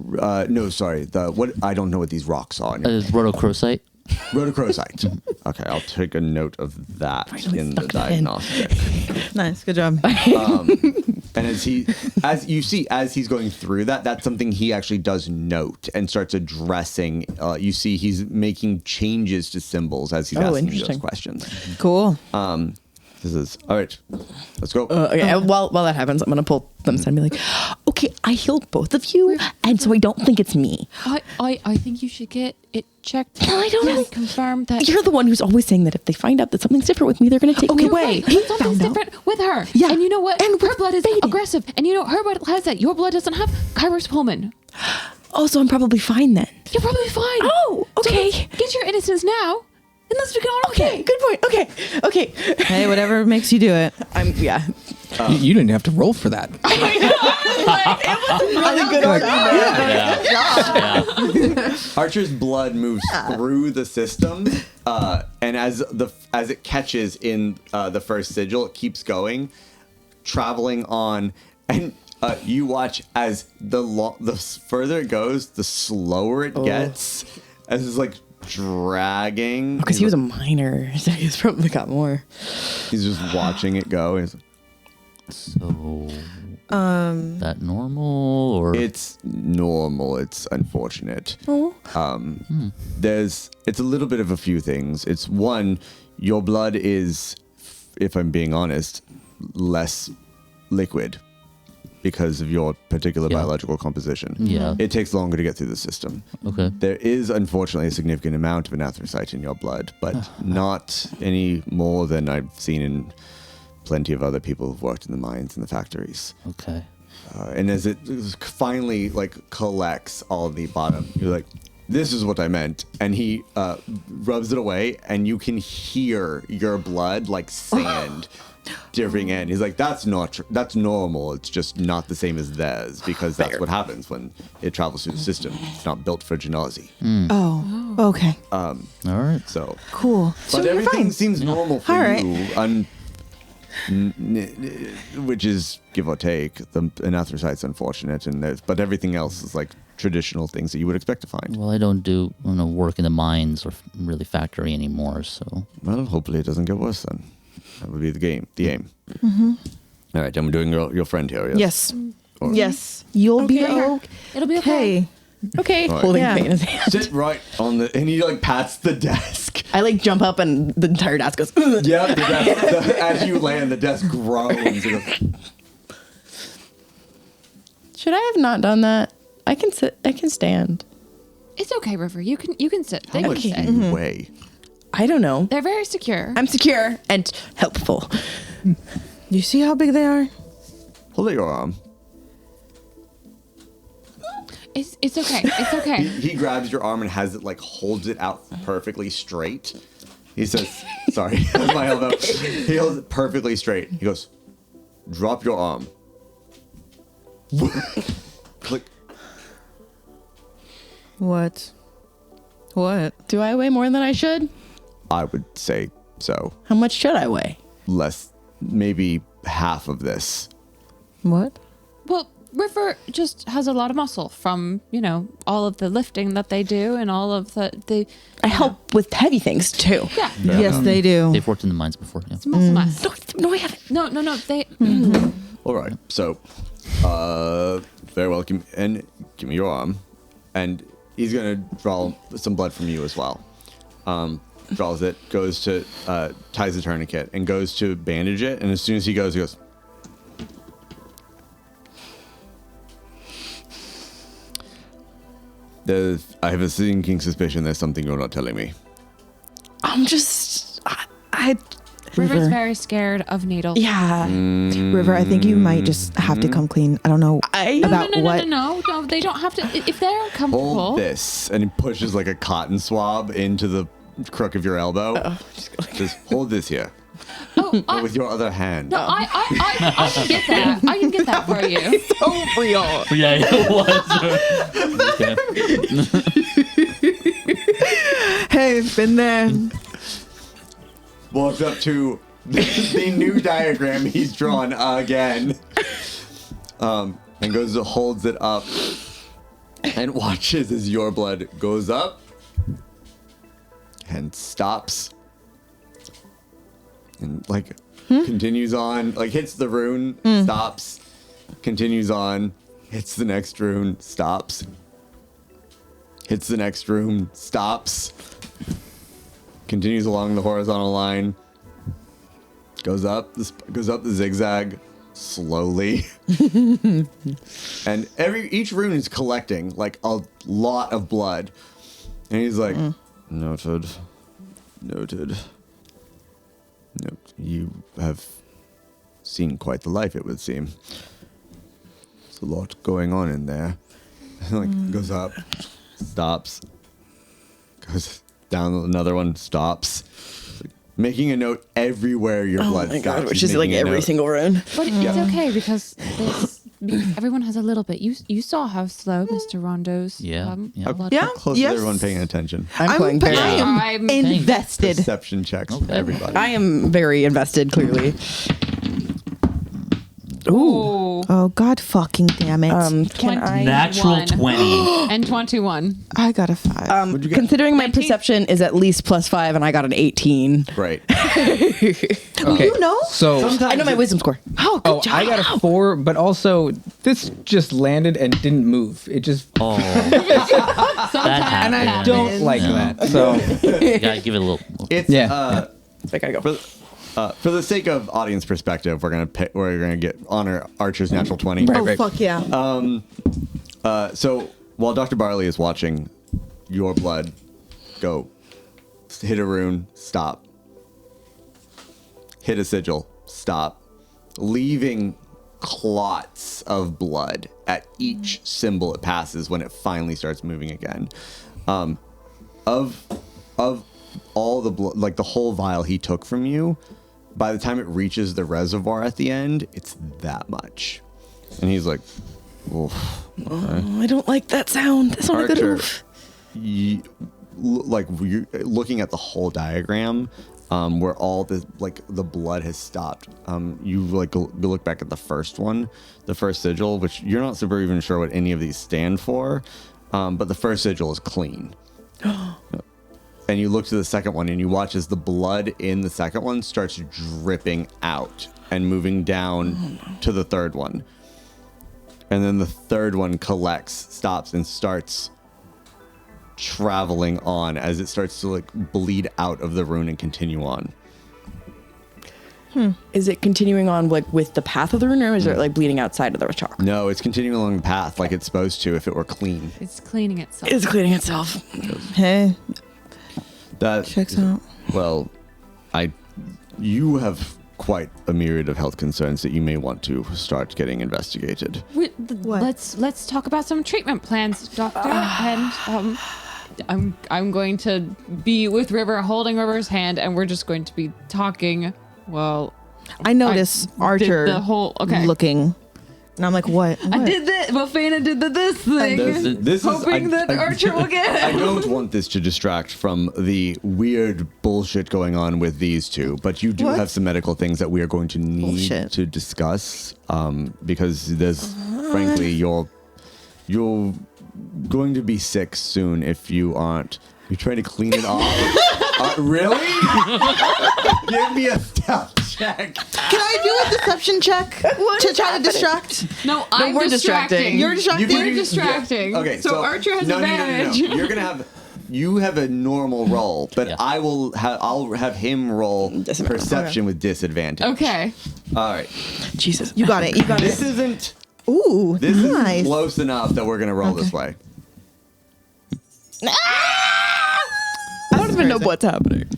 No, sorry. I don't know what these rocks are. Rhodochrosite. Rhodochrosite. Okay, I'll take a note of that in the snuck that in. diagnostic. Nice, good job. And as he's going through that, that's something he actually does note and starts addressing. You see, he's making changes to symbols as he's asking you those interesting. questions. Cool. This is all right. Let's go. Okay, while that happens, I'm gonna pull them aside and be like, okay, I healed both of you, and so I don't think it's me. I think you should get it checked. No, I don't know. Confirm that. You're the one who's always saying that if they find out that something's different with me, they're gonna take me You're away. right. Something's different with her. Yeah. And you know what? And her with blood is Faedan. aggressive. And you know her blood has that. Your blood doesn't have Kairos Pullman. Oh, so I'm probably fine then. You're probably fine. Oh, okay. So get your innocence now. And let's be going Okay, good point. Okay. Hey, whatever makes you do it. Yeah. You didn't have to roll for that. Really good argument. Yeah. Archer's blood moves through the system, and as it catches in the first sigil, it keeps going, traveling on, and you watch as the further it goes, the slower it gets, as it's like dragging. Because he was a minor, so he's probably got more. He's just watching it go. He's like, So. That normal or it's normal. It's unfortunate. Oh. It's a little bit of a few things. It's one, your blood is, if I'm being honest, less liquid because of your particular biological composition. Yeah. It takes longer to get through the system. okay. There is unfortunately a significant amount of anthracite in your blood, but not any more than I've seen in plenty of other people who've worked in the mines and the factories. Okay. And as it finally collects all of the bottom, you're like, this is what I meant. And he rubs it away, and you can hear your blood like sand dipping in. He's like, that's normal. It's just not the same as theirs, because that's what happens when it travels through the system. It's not built for Genasi. Oh, okay. All right. So Cool. but So you're everything fine. seems normal for All right. you. Which is give or take. The anthracite's unfortunate, but everything else is like traditional things that you would expect to find. Well, I don't work in the mines or really factory anymore, so. Well, hopefully it doesn't get worse then. That would be the aim. All right, I'm doing your friend here. Yes. Yes. Or- Yes. You'll be Okay. It'll be okay. okay. Okay. All right. Holding Yeah. Faena's hand. Sit right on and he pats the desk. I jump up and the entire desk goes, ugh. Yeah, the desk, as you land, the desk groans. It goes, Should I have not done that? I can sit. I can stand. It's okay, River. You can sit. They how can much sit. do you weigh? I don't know. They're very secure. I'm secure and helpful. You see how big they are? Hold out your arm. It's okay. It's okay. He grabs your arm and has it holds it out perfectly straight. He says, sorry, that's my elbow. He holds it perfectly straight. He goes, drop your arm. Click. What? What? Do I weigh more than I should? I would say so. How much should I weigh? Less, maybe half of this. What? Well, River just has a lot of muscle from, all of the lifting that they do and all of the I help with heavy things too. yeah. Yes, they do. They've worked in the mines before. Yeah. It's muscle mass. No, I haven't. No. They All right, so, very well. Give me your arm, and he's gonna draw some blood from you as well. Draws it, goes to ties the tourniquet, and goes to bandage it. And as soon as he goes. I have a sinking suspicion there's something you're not telling me. I River's very scared of needles. Yeah. River, I think you might just have to come clean. I don't know about what. No, they don't have to. If they're uncomfortable. Hold this. And he pushes like a cotton swab into the crook of your elbow. Just hold this here. Oh, With your other hand. No, I can get that. I can get that for you. So real. Yeah, it was. Hey, been there. Walks up to the new diagram he's drawn again. And goes to holds it up and watches as your blood goes up and stops. And like continues on, like hits the rune, stops, continues on, hits the next rune, stops, hits the next rune, stops, continues along the horizontal line, goes up the zigzag slowly, and each rune is collecting like a lot of blood, and he's like, noted. No, you have seen quite the life, it would seem. There's a lot going on in there. Like goes up, stops, goes down another one, stops. Like, making a note everywhere your blood Oh my stops. god, which He's is like making a every note. single rune. But it's okay because everyone has a little bit. You saw how slow Mr. Rondo's Yeah. blood. Yeah. How close is everyone paying attention? I'm playing very. I'm invested. Perception checks, Okay. everybody. I am very invested, clearly. Ooh. Oh, God fucking damn it. Can I? Natural 20. and 21. I got a 5. What'd you get? Considering my 19? perception is at least +5 and I got an 18. Right. Okay. You know? So I know my wisdom score. Oh, good job. I got a 4, but also this just landed and didn't move. It just Oh. Sometimes and I happens. don't like Yeah. that. So You gotta give it a little. It's Yeah. I gotta go. for the sake of audience perspective, we're gonna honor Archer's natural 20. Oh, right. fuck yeah. So while Dr. Barley is watching your blood go, hit a rune, stop. Hit a sigil, stop. Leaving clots of blood at each symbol it passes when it finally starts moving again. Of all the blood, like the whole vial he took from you, by the time it reaches the reservoir at the end, it's that much. And he's like, oof. I don't like that sound. That's not a good Archer, oof. you're looking at the whole diagram, where all the blood has stopped. You look back at the first one, the first sigil, which you're not super even sure what any of these stand for, but the first sigil is clean. And you look to the second one and you watch as the blood in the second one starts dripping out and moving down to the third one. And then the third one collects, stops, and starts traveling on as it starts to bleed out of the rune and continue on. Is it continuing on with the path of the rune, or is it bleeding outside of the chalk? No, it's continuing along the path like it's supposed to if it were clean. It's cleaning itself. It's cleaning itself. Hey, That checks out. Well, you have quite a myriad of health concerns that you may want to start getting investigated. What? Let's talk about some treatment plans, Doctor. And I'm going to be with River, holding River's hand, and we're just going to be talking. Well, I notice Archer the whole looking. And I'm like, what? I did this. Well, Faena did this thing. This hoping that Archer will get I it. don't want this to distract from the weird bullshit going on with these two, but you do What? have some medical things that we are going to need Bullshit. to discuss, because there's, frankly, you're going to be sick soon if you aren't. You're trying to clean it off. Really? Give me a stealth check. Can I do a deception check to try to distract? No, I'm we're distracting. distracting. You're distracting? You're distracting. Yeah. Okay, so Archer has no, advantage. No. You're gonna have. You have a normal roll, but Yeah. I'll have him roll Disadvantage. perception with disadvantage. Okay. All right. Jesus. You got it. You got This it. isn't. Ooh, This nice. is close enough that we're gonna roll this way. I don't even know what's happening.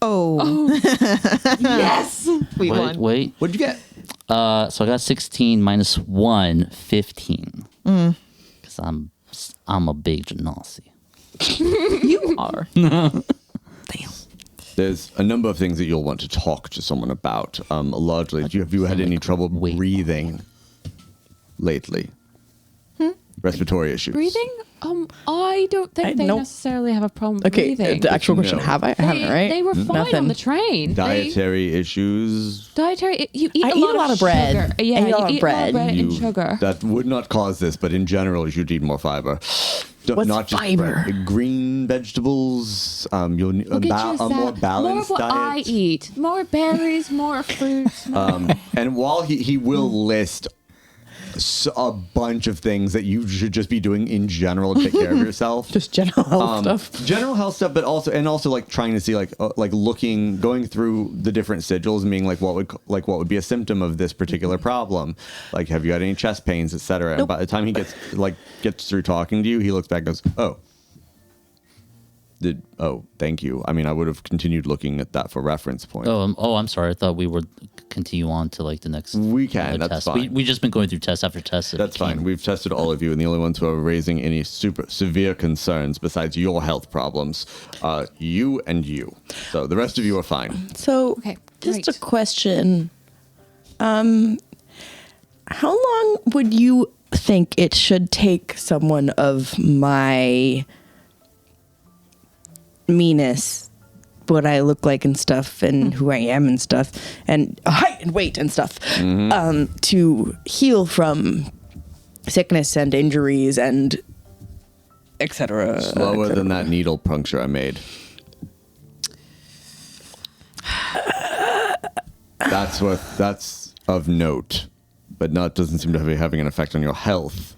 Oh. Yes. We won. Wait. What'd you get? So I got 16 minus 1, 15. Because I'm a big genasi. You are. Damn. There's a number of things that you'll want to talk to someone about. Largely, have you had any trouble breathing lately? Respiratory issues. Breathing? I don't think they nope. necessarily have a problem Okay, breathing. the actual question, No. have I? I haven't, right? They were fine Nothing. on the train. Dietary issues. Dietary. You eat I a eat lot a lot of bread. Sugar. I Yeah, eat a you lot of eat bread. a lot of bread and You- sugar. That would not cause this, but in general, you should eat more fiber. What's Not just fiber? bread. Green vegetables. You'll need We'll get you a more balanced more of what diet. I eat. More berries, more fruits. And while he will list a bunch of things that you should just be doing in general to take care of yourself. Just general health stuff. General health stuff, but also like trying to see going through the different sigils and being like what would be a symptom of this particular problem. Like, have you had any chest pains, etc. And by the time he gets through talking to you, he looks back and goes, thank you. I mean, I would have continued looking at that for reference point. I'm sorry. I thought we would continue on to like the next. We can. That's test. fine. We just been going through test after test. That's fine. We've tested all of you, and the only ones who are raising any super severe concerns besides your health problems, you and you. So the rest of you are fine. So, Okay, just great. a question. How long would you think it should take someone of my meanness, what I look like and stuff, and who I am and stuff, and height and weight and stuff, to heal from sickness and injuries and etc. Slower than that needle puncture I made. That's of note, but doesn't seem to be having an effect on your health.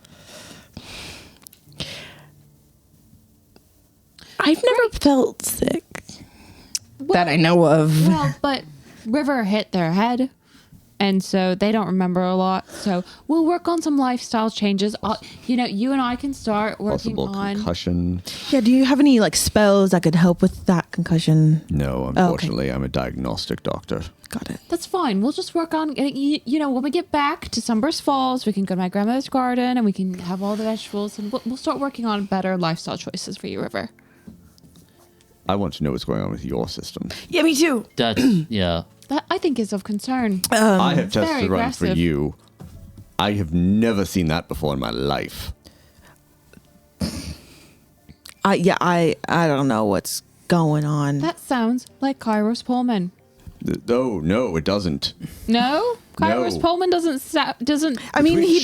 I've never felt sick that I know of. Well, but River hit their head, and so they don't remember a lot. So we'll work on some lifestyle changes. You and I can start working Possible on. concussion. Yeah, do you have any like spells that could help with that concussion? No, unfortunately, I'm a diagnostic doctor. Got it. That's fine. We'll just work on getting. When we get back to Sunburst Falls, we can go to my grandmother's garden and we can have all the vegetables, and we'll start working on better lifestyle choices for you, River. I want to know what's going on with your system. Yeah, me too. That's yeah. That I think is of concern. I have very tested run for aggressive. you. I have never seen that before in my life. I don't know what's going on. That sounds like Kairos Pullman. Oh, no, it doesn't. No, Kairos No. Pullman doesn't. I mean, he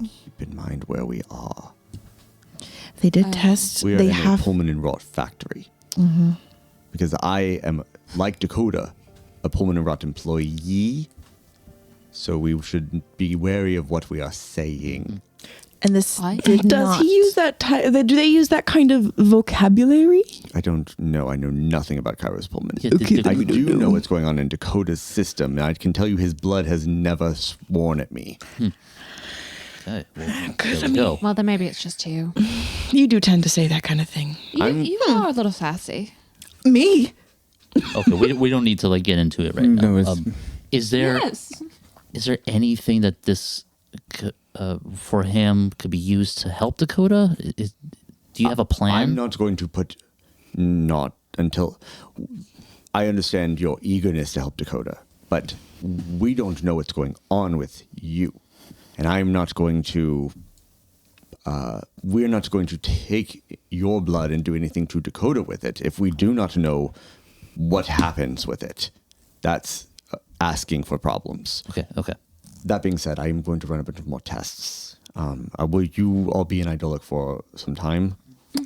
Keep in mind where we are. they did tests. We are They in have a Pullman and Rot factory. Because I am, like Dakota, a Pullman and Rot employee. So we should be wary of what we are saying. and this I- did Does not. he use that? Do they use that kind of vocabulary? I don't know. I know nothing about Kairos Pullman. Yeah, I do know what's going on in Dakota's system. And I can tell you his blood has never sworn at me. Okay, well, there we go. Well, then maybe it's just you. You do tend to say that kind of thing. You are a little sassy. Me? Okay, we don't need to like get into it right now. No, it's- Is there Yes. anything that this for him could be used to help Dakota? Do you have a plan? I'm not going to not until I understand your eagerness to help Dakota, but we don't know what's going on with you. And I'm not going to, we're not going to take your blood and do anything to Dakota with it if we do not know what happens with it. That's asking for problems. Okay. That being said, I am going to run a bunch of more tests. Will you all be in Idyllic for some time?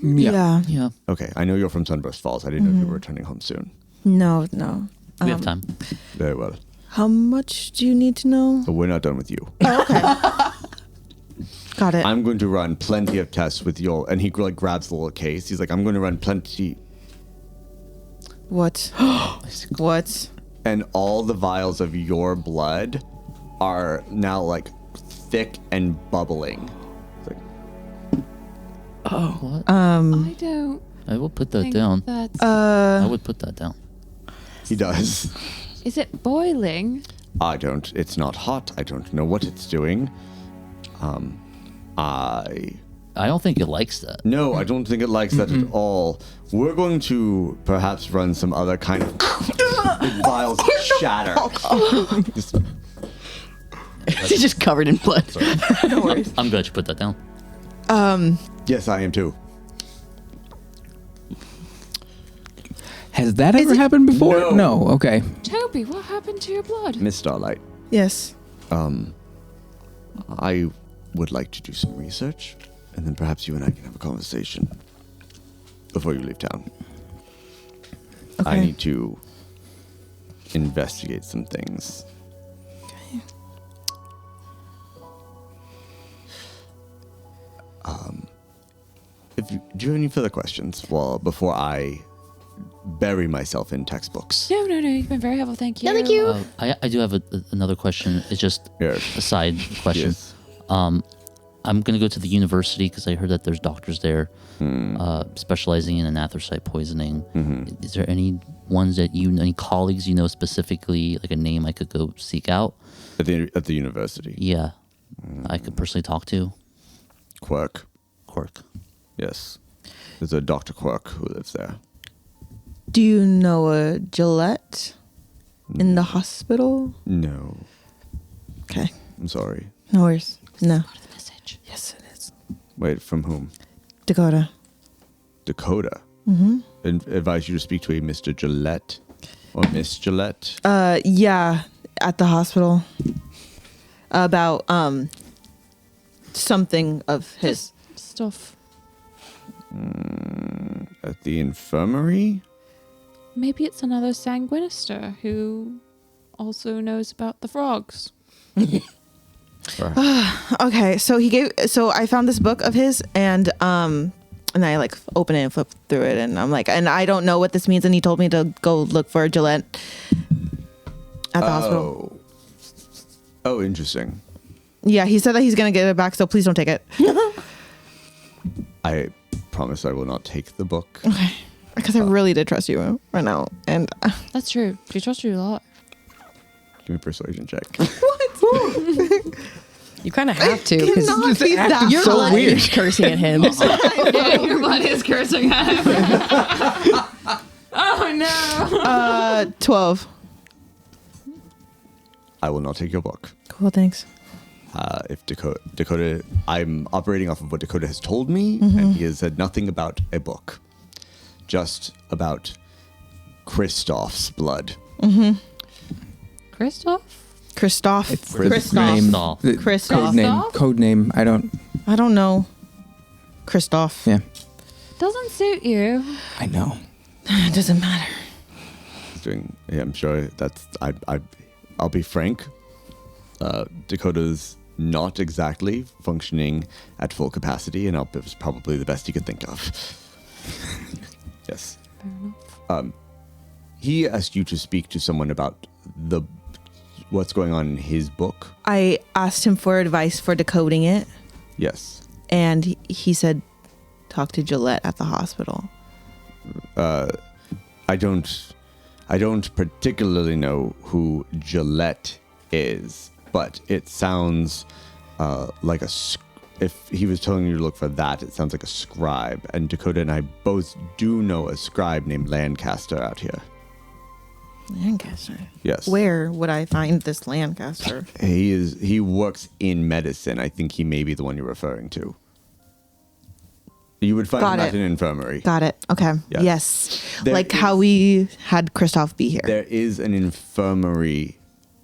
Yeah. Yeah, Okay, I know you're from Sunburst Falls. I didn't know if you were returning home soon. No. we have time. Very well. How much do you need to know? But we're not done with you. Got it. I'm going to run plenty of tests with your... And he like grabs the little case. He's like, I'm going to run plenty... What? What? And all the vials of your blood are now like thick and bubbling. It's like, I don't. I will put that down. That's, I would put that down. He does. is it boiling? I don't. It's not hot. I don't know what it's doing. I don't think it likes that. No, I don't think it likes that at all. We're going to perhaps run some other kind of vials shatter. Just- He's just covered in blood. No worries. I'm glad you put that down. yes, I am too. Has that ever happened before? No. Okay. Tobi, what happened to your blood? Miss Starlight, Yes. I would like to do some research, and then perhaps you and I can have a conversation before you leave town. Okay. I need to investigate some things. Do you have any further questions before I bury myself in textbooks? No, you've been very helpful. Thank you. No, thank you. I do have another question. It's just Yeah. a side question. Yes. I'm going to go to the university because I heard that there's doctors there specializing in anthracite poisoning. Is there any ones that any colleagues you know specifically, like a name I could go seek out? At the university. Yeah, I could personally talk to. Quirk. Yes. There's a Dr. Quirk who lives there. Do you know a Gillette in the hospital? No. Okay. I'm sorry. No worries. No. The message. Yes, it is. Wait, from whom? Dakota. Dakota. Mm-hmm. And advise you to speak to a Mr. Gillette or Miss Gillette. Yeah, at the hospital. About something of his. Stuff. At the infirmary? Maybe it's another sanguinister who also knows about the frogs. Okay, so I found this book of his and I like open it and flip through it and I'm like, and I don't know what this means, and he told me to go look for Gillette at the hospital. Oh, interesting. Yeah, he said that he's gonna get it back, so please don't take it. I promise I will not take the book. Okay. Because I really did trust you right now. And That's true. She trusts you a lot. Give me a persuasion check. You kind of have to because cannot be that your so blood weird. is cursing at him. Yeah, your blood is cursing at him. Oh no. 12. I will not take your book. Cool, thanks. If Dakota, I'm operating off of what Dakota has told me, and he has said nothing about a book, just about Kristoff's blood. Christoph? Christoph. Name, Christoph. the Christoph. code name. I don't know. Christoph. Yeah, Doesn't suit you. I know. It doesn't matter. He's doing. Yeah, I'm sure that's. I'll be frank. Dakota's not exactly functioning at full capacity, and it was probably the best he could think of. Yes. Fair enough. He asked you to speak to someone about what's going on in his book. I asked him for advice for decoding it, Yes. and he said, talk to Gillette at the hospital. I don't particularly know who Gillette is, but it sounds like if he was telling you to look for that, it sounds like a scribe. And Dakota and I both do know a scribe named Lancaster out here. Lancaster? Yes. Where would I find this Lancaster? He works in medicine. I think he may be the one you're referring to. You would find Got him at it. an infirmary. Got it. Okay. Yes. Yes. There Like is- how we had Christoph be here. There is an infirmary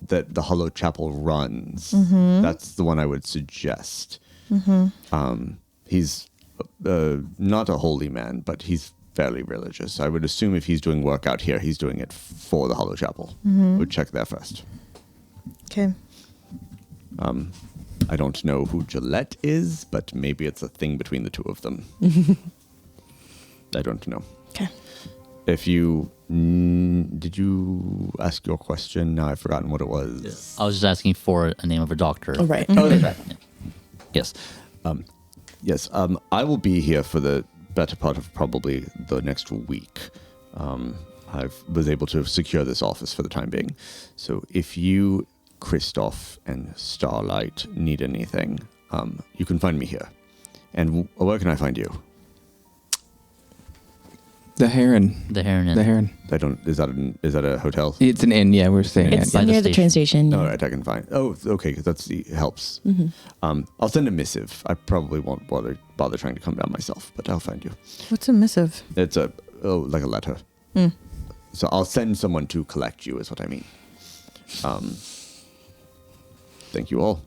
that the Hollow Chapel runs. That's the one I would suggest. He's not a holy man, but he's fairly religious. I would assume if he's doing work out here, he's doing it for the Hollow Chapel. Would check there first. Okay. I don't know who Gillette is, but maybe it's a thing between the two of them. I don't know. Okay. If you did you ask your question? Now I've forgotten what it was. I was just asking for a name of a doctor. Oh, right. Oh, that's right. Yes. Yes. I will be here for the better part of probably the next week. I was able to secure this office for the time being. So if you, Kristoff, and Starlight need anything, you can find me here. And where can I find you? The Heron. The Heron Inn. The Heron. Is that a hotel? It's an inn. Yeah, we're staying It's at. by the near the train station. All right, I can find. Oh, okay, because that's the helps. I'll send a missive. I probably won't bother trying to come down myself, but I'll find you. What's a missive? It's like a letter. So I'll send someone to collect you, is what I mean. Thank you all.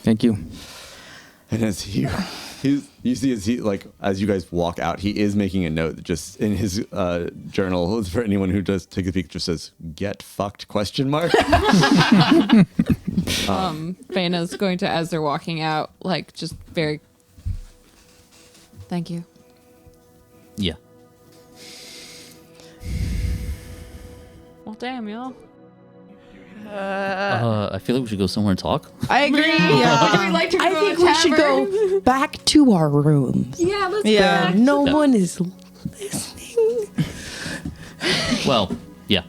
Thank you. And as you see, as you guys walk out, he is making a note just in his journal for anyone who does take a peek. Just says "Get fucked?" ? Faena's going to, as they're walking out, like just very. Thank you. Yeah. Well, damn, y'all. I feel like we should go somewhere and talk. I agree. Would we like to go I to think the we should tavern? go back to our rooms. Yeah, let's Yeah. go back. No Yeah. one is listening. Well, yeah.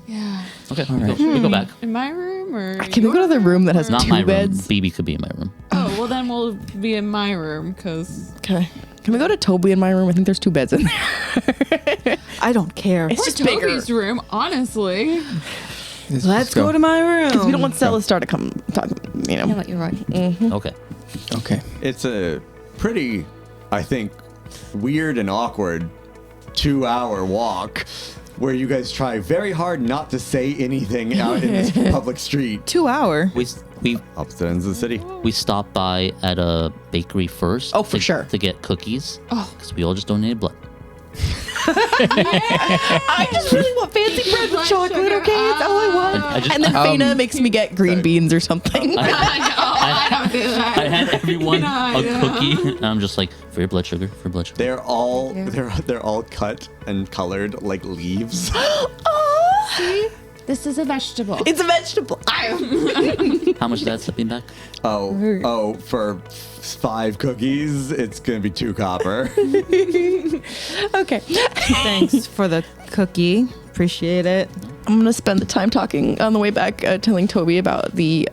Yeah. Okay, we go back. In my room or Can we go to the room that has Not two my room. beds? BB could be in my room. Oh, well then we'll be in my room because Okay. Can we go to Tobi in my room? I think there's two beds in there. I don't care. It's just bigger. Tobi's room, honestly. Let's go to my room. Because we don't want Celestar to come talk, you know. what, you're right. Okay. Okay. It's a pretty, I think, weird and awkward 2-hour walk where you guys try very hard not to say anything out in this public street. 2 hour. We Opposite ends of the city. we stopped by at a bakery first. Oh, for sure. To get cookies. Because we all just donated blood. I just really want fancy bread with Blood chocolate, sugar, okay? That's all I want. I just- and then Faena makes me get green beans or something. I don't do that. I had everyone I a know. cookie, and I'm just like, for your blood sugar, for blood sugar. They're all cut and colored like leaves. This is a vegetable. It's a vegetable. How much is that stepping back? Oh, for 5 cookies, it's gonna be 2 copper. Okay. Thanks for the cookie. Appreciate it. I'm going to spend the time talking on the way back, telling Tobi about the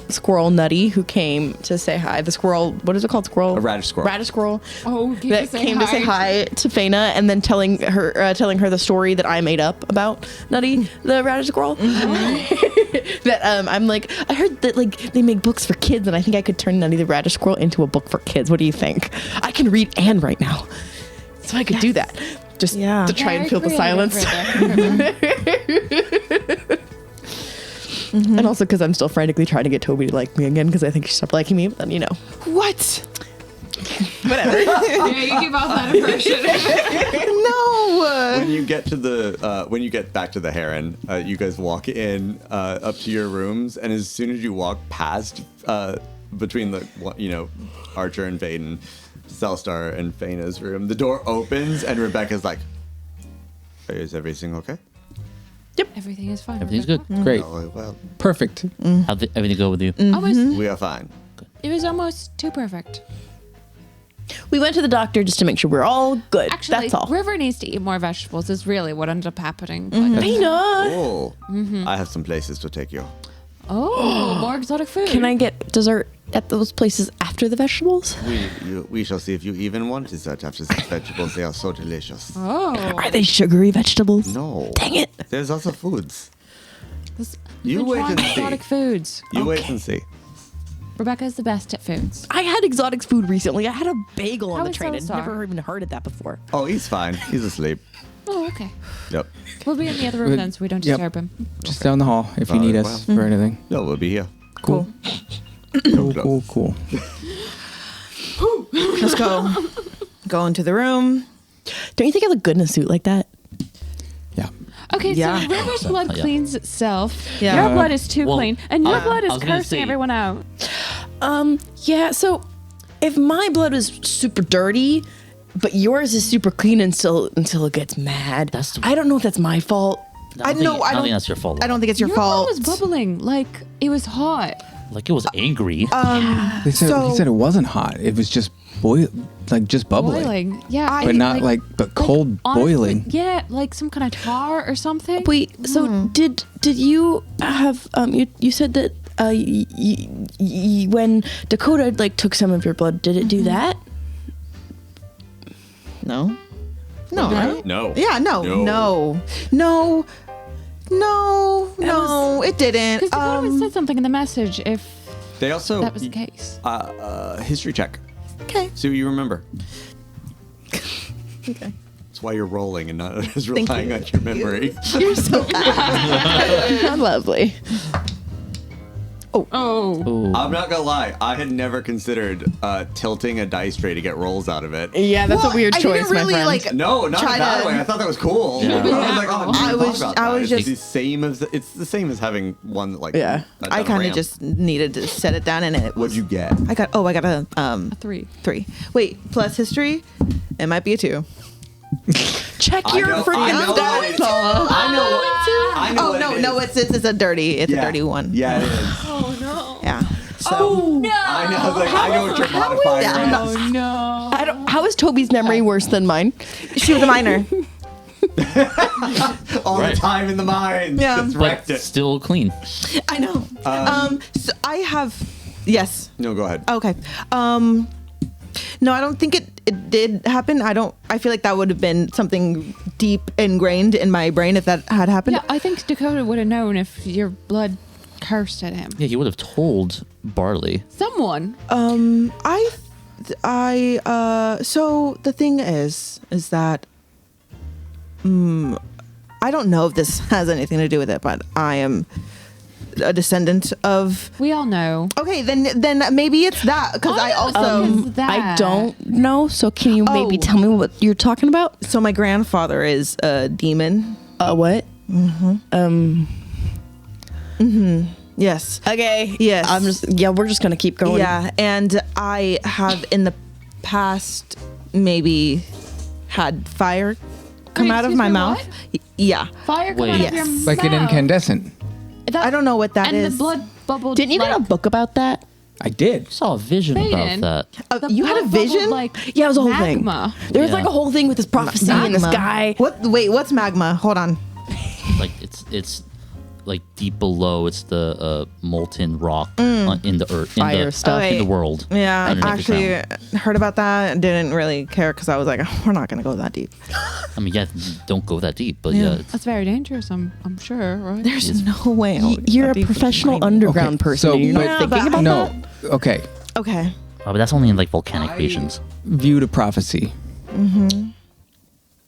squirrel Nutty who came to say hi. The squirrel, what is it called? Squirrel? A radish squirrel. Radish squirrel. Oh, That came to say hi to Faena, and then telling her the story that I made up about Nutty, the radish squirrel. That I'm like, I heard that like they make books for kids, and I think I could turn Nutty the radish squirrel into a book for kids. What do you think? I can read and write now, so I could do that. Just Yeah. to try and fill the silence. And also because I'm still frantically trying to get Tobi to like me again because I think she stopped liking me. But then, you know, What? whatever. Yeah, you give off that impression. No. When you get to when you get back to the Heron, you guys walk in up to your rooms, and as soon as you walk past between the Archer and Faedan, Celstar and Faena's room, the door opens and Rebecca's like, "Is everything okay?" Everything is fine. Everything's good. Great. Oh, well, Perfect. How'd everything go with you? Almost. we are fine. It was almost too perfect. We went to the doctor just to make sure we're all good. Actually, that's all. River needs to eat more vegetables. Is really what ended up happening. But Faena, Oh, I have some places to take you. more exotic food. can I get dessert at those places after the vegetables? We shall see if you even want dessert after these vegetables. They are so delicious. Oh, Are they sugary vegetables? No. Dang it. There's also foods. this, You wait and see. exotic foods. You wait and see. Rebecca's the best at foods. I had exotic food recently. I had a bagel on How the was train. I'd Celstar? never even heard of that before. Oh, he's fine. He's asleep. Oh, okay. Yep. We'll be in the other room then, so we don't Yep. disturb him. Just down the hall if you All need right, us for anything. No, we'll be here. Cool. Cool. Let's go. Go into the room. Don't you think I look good in a suit like that? Yeah. Okay, Yeah. so River's blood Yeah. cleans itself. Yeah. Your blood is too Well, clean, and your I- blood I is was gonna cursing say- everyone out. Yeah, so if my blood is super dirty, but yours is super clean until it gets mad. That's the- I don't know if that's my fault. I know. I don't think that's your fault. I don't think it's your Your fault. blood was bubbling like it was hot. Like it was angry. He said it wasn't hot. It was just just bubbling. Yeah. But not but cold honestly, boiling. Yeah, like some kind of tar or something. Wait, so did you have you said that when Dakota took some of your blood, did it do that? No. No, right? No. Yeah, no, it didn't. Because Dakota would have said something in the message if They also that was the case. History check. Okay. See what you remember. Okay. That's why you're rolling and not just relying on your memory. You're so kind. Lovely. Oh. I'm not gonna lie. I had never considered tilting a dice tray to get rolls out of it. Yeah, that's a weird I choice, didn't really, my friend. No, not in try a bad to- way. I thought that was cool. Yeah. I was like, oh, I was- about I that. was It's just- the same as it's the same as having one that Yeah. I kind of just needed to set it down, and it was. What'd you get? I got a A 3. 3. Wait, plus history, it might be a 2. Check I your know- I freaking know what it is. stats, Paula. I know. Oh what no, it no, is. it's a dirty. It's Yeah. a dirty one. Yeah, it is. Oh no. Yeah. So No. I know. I was like, I know what your modifier is. Oh no. How is Toby's memory worse than mine? she was a minor. All Right. the time in the mines. Yeah. It's But wrecked it. still clean. I know. So I have. Yes. No, go ahead. Okay. No, I don't think it did happen. I feel like that would have been something deep ingrained in my brain if that had happened. Yeah, I think Dakota would have known if your blood cursed at him. Yeah, he would have told Barley. Someone. So the thing is that I don't know if this has anything to do with it, but I am a descendant of. We all know. Okay, then maybe it's that because I also. I don't know, so can you maybe Oh. tell me what you're talking about? So my grandfather is a demon. What? Yes. Okay. Yes. We're just gonna keep going. Yeah, and I have in the past maybe had fire come Wait, out of excuse my me, mouth. what? Yeah. Fire come Wait. out Yes. of your mouth. Like an incandescent. That- I don't know what that and is. the blood bubbled. Didn't you get a book about that? I did. Saw a vision Faedan. about that. The You had a blood bubbled vision? Like Yeah, it was a whole thing. magma. There was Yeah. like a whole thing with this prophecy and this Magma. guy. What? Wait, what's magma? Hold on. Like it's like deep below. It's the molten rock in the earth, Fire stuff. in the world. Yeah, I underneath the actually ground. heard about that. Didn't really care because I was like, we're not gonna go that deep. I mean, yeah, don't go that deep, but yeah, it's, That's very dangerous. I'm sure, right? There's no way. I would You're go a that deep. professional underground person. so- and you're but- not thinking about No. that? Okay. Okay. but that's only in like volcanic regions. View to prophecy.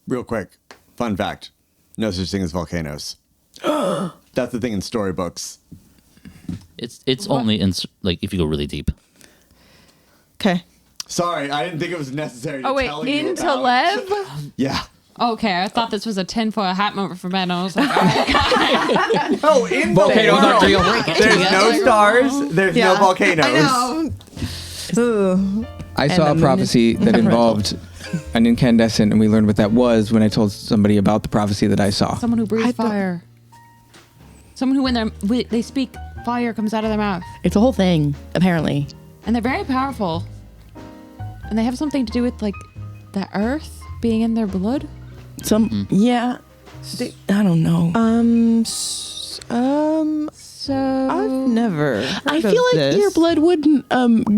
Real quick, fun fact: no such thing as volcanoes. That's the thing in storybooks. It's only in like if you go really deep. Okay. Sorry, I didn't think it was necessary to Oh wait, tell you into about. Lev? Yeah. Okay, I thought this was a tinfoil hat moment for Ben. I was like, Oh, in Volcanoes the aren't real. There's no stars. There's no volcanoes. I know. Ooh. I And saw the a moon prophecy is that red. involved an incandescent, and we learned what that was when I told somebody about the prophecy that I saw. someone who breathes I thought- fire. Someone who, when they speak, fire comes out of their mouth, It's a whole thing, apparently. and they're very powerful. And they have something to do with like the earth being in their blood. Yeah. I don't know. So I've never. I feel like your blood would,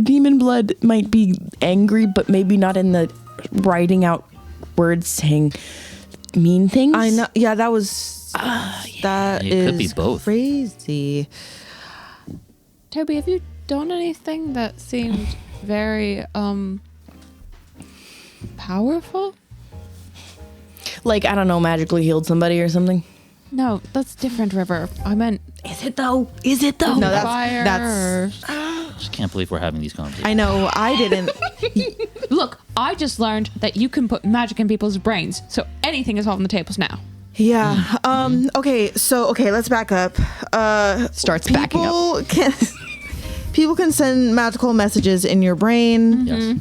demon blood might be angry, but maybe not in the writing out words saying mean things. I know. Yeah, that was. That It is could be both. crazy. Toby, have you done anything that seemed very powerful? Like, I don't know, magically healed somebody or something. No, that's different, River. I meant Is it though? Is it though? No, fire. that's. I just can't believe we're having these conversations. I know. I didn't. Look, I just learned that you can put magic in people's brains, so anything is on the tables now. Yeah. Okay. So let's back up. Starts backing up. People can send magical messages in your brain. Yes.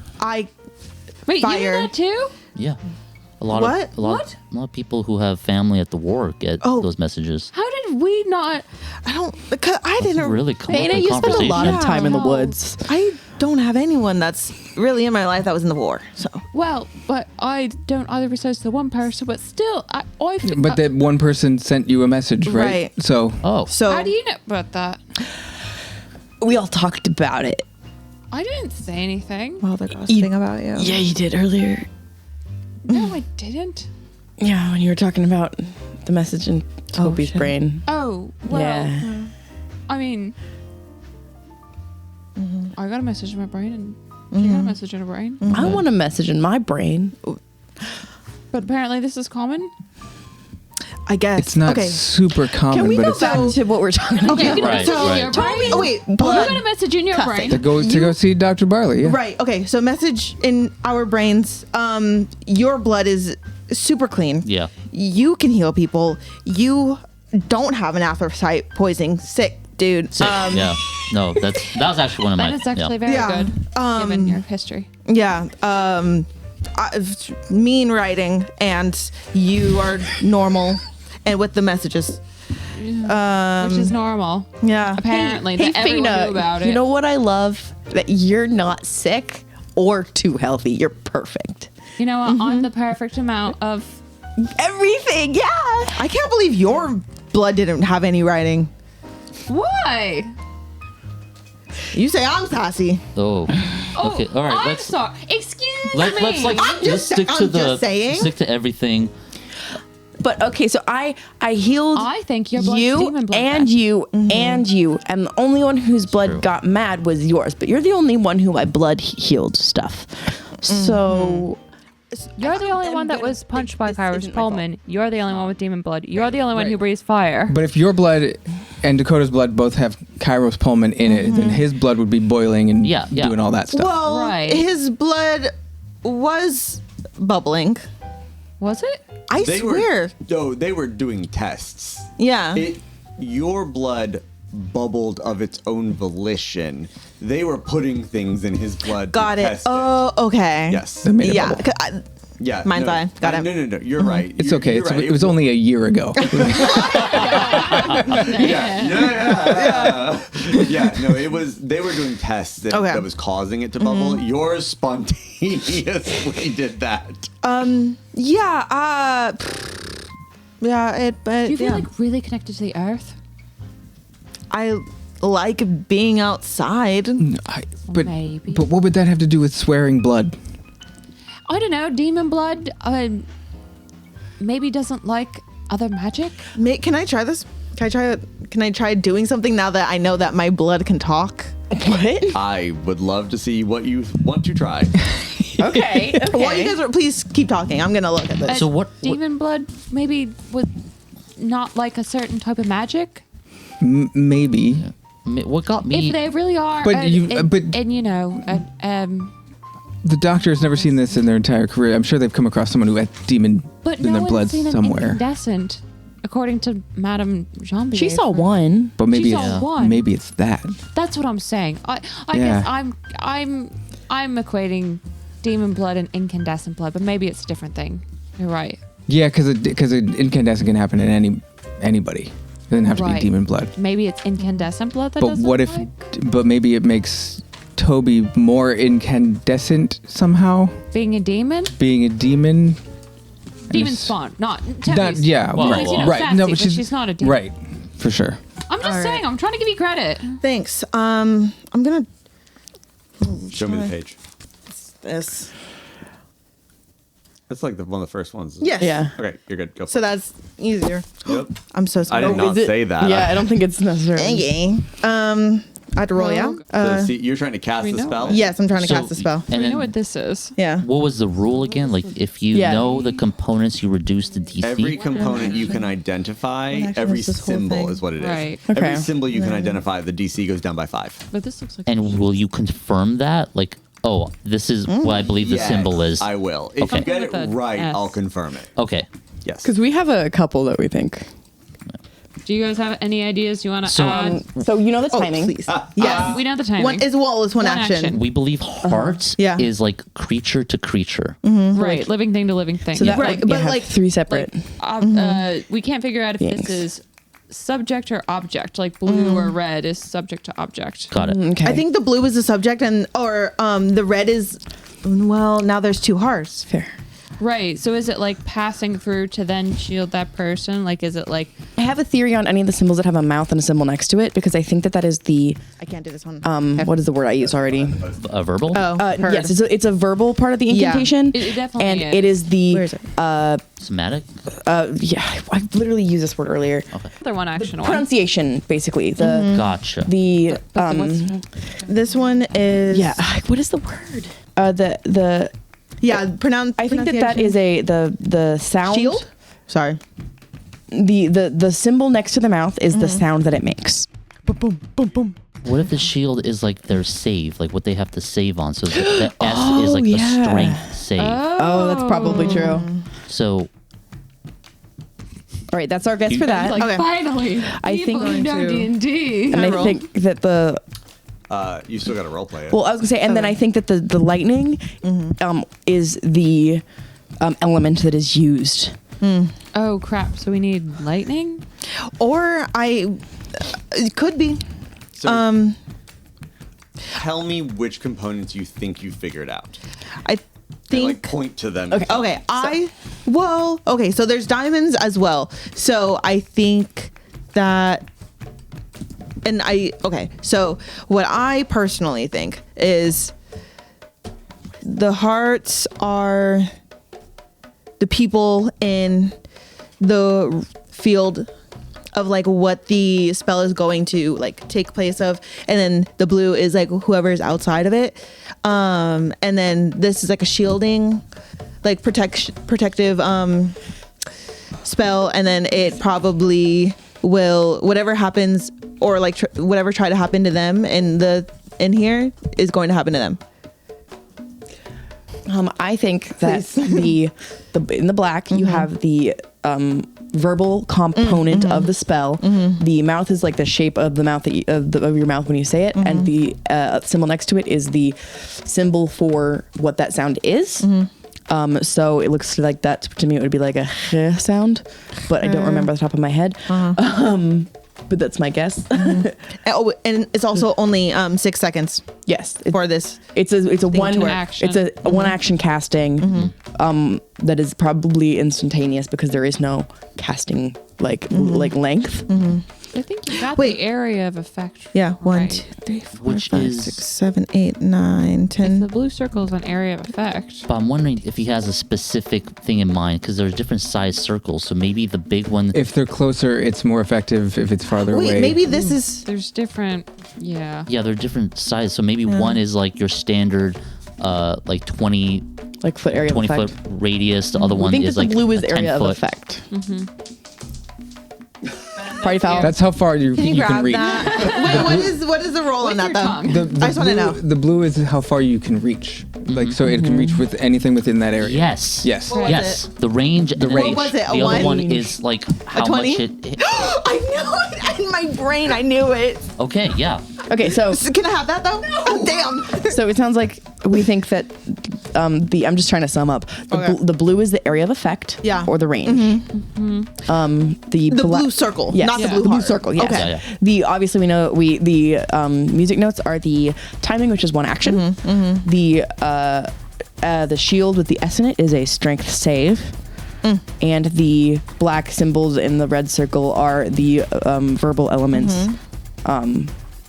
Wait, you Fire. knew that too? Yeah. A lot What? of a lot of people who have family at the war get Oh. those messages. How did did we not? I don't. Because I didn't Really come up Faena, with you spent a lot of Yeah. time in the No. woods. I don't have anyone that's really in my life that was in the war. So Well, but I don't either besides the one person, but still, But that one person sent you a message, right? Right. So Oh, how do you know about that? We all talked about it. I didn't say anything. well, they're gossiping about you. Yeah, you did earlier. No, I didn't. Yeah, when you were talking about the message in Tobi's shit. brain. Oh, well, Yeah. I mean, I got a message in my brain, and she got a message in her brain. I want a message in my brain. But apparently, this is common. I guess it's not okay. super common, Can we but go it's back to what we're talking about? You got a Right, message right. in your brain. Oh wait, You blood. got a message in your brain. to go see Dr. Barley. Yeah. Right. Okay. So message in our brains. Your blood is super clean. yeah. You can heal people. You don't have an anthracite poisoning. Sick, dude. Yeah. No, that was actually one of my. That is actually yeah. very Yeah. good, given your history. Yeah. Mean writing, and you are normal, and with the messages. Which is normal. Yeah. Apparently, Hey, that everyone Faena, knew about it. you know what I love? That you're not sick or too healthy. You're perfect. You know what? I'm the perfect amount of. Everything, yeah. I can't believe your blood didn't have any writing. Why? You say I'm sassy. Oh. Okay. All right. I'm Let's sorry. Excuse let's me. let's stick to I'm just saying. stick to everything. But okay, so I healed I think your blood's you demon blood and then. you and you, and the only one whose blood true. got mad was yours. But you're the only one who my blood healed stuff. So You're the only one that was punched by Kairos Pullman. You're the only one with demon blood. You're the only one who breathes fire. But if your blood and Dakota's blood both have Kairos Pullman in it, then his blood would be boiling and Yeah, yeah. doing all that stuff. Well, Right. his blood was bubbling. Was it? I swear. They were doing tests. Yeah. Your blood bubbled of its own volition. They were putting things in his blood. Got to it. test Oh, okay. Yes. They made it Yeah. bubble. 'cause Yeah. Mind's no, eye. Got it. No. You're right. It's You're- okay. you're right. It was only a year ago. Yeah. No, it was. They were doing tests that was causing it to bubble. Yours spontaneously did that. Yeah. Yeah. But Do you feel yeah. like really connected to the earth? I like being outside. but Maybe. but what would that have to do with swearing blood? I don't know. Demon blood maybe doesn't like other magic. Can I try this? Can I try doing something now that I know that my blood can talk? what? I would love to see what you want to try. Okay. While you guys are, please keep talking. I'm gonna look at this. So what? Demon blood maybe would not like a certain type of magic. Maybe. What got me? If they really are, But and, you- and, but- and you know, The doctor has never seen this in their entire career. I'm sure they've come across someone who had demon but in no their one's blood seen an somewhere. incandescent, according to Madame Jean. She saw one. But maybe She saw it's one. maybe it's that. That's what I'm saying. I Yeah. guess I'm equating demon blood and incandescent blood, but maybe it's a different thing. You're right. Yeah, because an incandescent can happen in anybody. It doesn't have to be Right. demon blood. Maybe it's incandescent blood that But doesn't what if? like But maybe it makes Tobi more incandescent somehow, being a demon? being a demon. Demon it's- spawn, not Not, Tobi's. yeah, Well, right, you know, right. fancy, No, but but she's, she's not a demon. Right, for sure. I'm just saying. I'm trying to give you credit. Thanks. I'm gonna Show me the page. this. That's like one of the first ones. Yes. Yeah. Okay, you're good. Go for So that's easier. it. Yep. I'm so I sorry. did not Is it- say that. Yeah, I don't think it's necessary. Okay. I had to roll, yeah? So, see, you're trying to cast we a know spell? it. Yes, I'm trying to So- cast a spell. And I then know what this is. Yeah. what was the rule again? Like if you Yeah. know the components, you reduce the DC. Every component you can identify, What action every is this whole symbol thing? is what it is. Right. Okay. Every symbol you can identify, the DC goes down by 5. But this looks like. And will you confirm that? Like, oh, this is what I believe the Yes, symbol is. I will. If Okay. you get it With a right, S. I'll confirm it. Okay. Yes. Because we have a couple that we think. Do you guys have any ideas you want to So- add? So you know the Oh, timing. please. Yes. We know the timing. One is it's one action. action. We believe heart Yeah. is like creature to creature. Right, living thing to living thing. So that Right, would but have like- 3 separate. We can't figure out if Yanks. this is subject or object? Like blue or red is subject to object. Got it. Okay. I think the blue is the subject, and the red is. Well, now there's two hearts. fair. Right. So is it like passing through to then shield that person? Like, is it like I have a theory on any of the symbols that have a mouth and a symbol next to it because I think that is the I can't do this one. what is the word I use already? A verbal? Heard. Yes, it's a verbal part of the Yeah. incantation. It definitely and is. it is the Where is it? Somatic? yeah, I literally used this word earlier. other one action one? Pronunciation, basically. The Gotcha. the This one is what is the word? The pronounce. I think that is the sound shield. Sorry. The symbol next to the mouth is the sound that it makes. Boom, boom, boom, boom. What if the shield is like their save, like what they have to save on? So the S is like yeah. a strength save. Oh, that's probably true. So All right, that's our guess for that. Like, Okay. finally, I people think- who know Going D&D. and I think that the You still got to roleplay it. well, I was gonna say, and then I think that the lightning is the element that is used. Oh crap! So we need lightning. Or it could be. So, tell me which components you think you figured out. I And, think. like point to them. Okay, okay, so there's diamonds as well. So I think that, so what I personally think is the hearts are the people in the field of like what the spell is going to like take place of, and then the blue is like whoever's outside of it, and then this is like a shielding, like protective spell, and then it probably will whatever happens or like whatever try to happen to them in here is going to happen to them. I think that the in the black you have the verbal component of the spell. The mouth is like the shape of the mouth of your mouth when you say it, and the symbol next to it is the symbol for what that sound is. So it looks like that to me. It would be like a sound, but I don't remember off the top of my head. But that's my guess. Oh, and it's also only 6 seconds Yes, for this. it's a one action. It's a one action casting. That is probably instantaneous because there is no casting like length. I think you got Wait. the area of effect. Yeah, 1, right. 2, 3, 4, Which 5, is- 6, 7, 8, 9, 10. The blue circle is an area of effect. But I'm wondering if he has a specific thing in mind because there's different size circles. So maybe the big one. If they're closer, it's more effective. If it's farther Wait, away, maybe this is. There's different. Yeah. Yeah, they're different sizes. So maybe one is like your standard, like 20 Like foot area of 20 effect. foot radius. The other I one think is that like the blue is a area 10 of foot. effect. Party foul. that's how far you can Grab reach. that. Wait, what is the roll on that though? tongue. I just want to know. The blue is how far you can reach. Like so, it can reach with anything within that area. Yes. Yes. What was Yes. it? The range. The range. What was it? A The other 1? one is like how 20? much it. I knew it in my brain. I knew it. Okay. Yeah. Okay, so Can I have that though? Oh, damn. so it sounds like we think that I'm just trying to sum up. Okay. The blue is the area of effect, Yeah. or the range. The blue circle, yes, not the blue blue heart. circle. Yes. Okay. Yeah, yeah. The obviously we know the music notes are the timing, which is one action. The shield with the S in it is a strength save. And the black symbols in the red circle are the verbal elements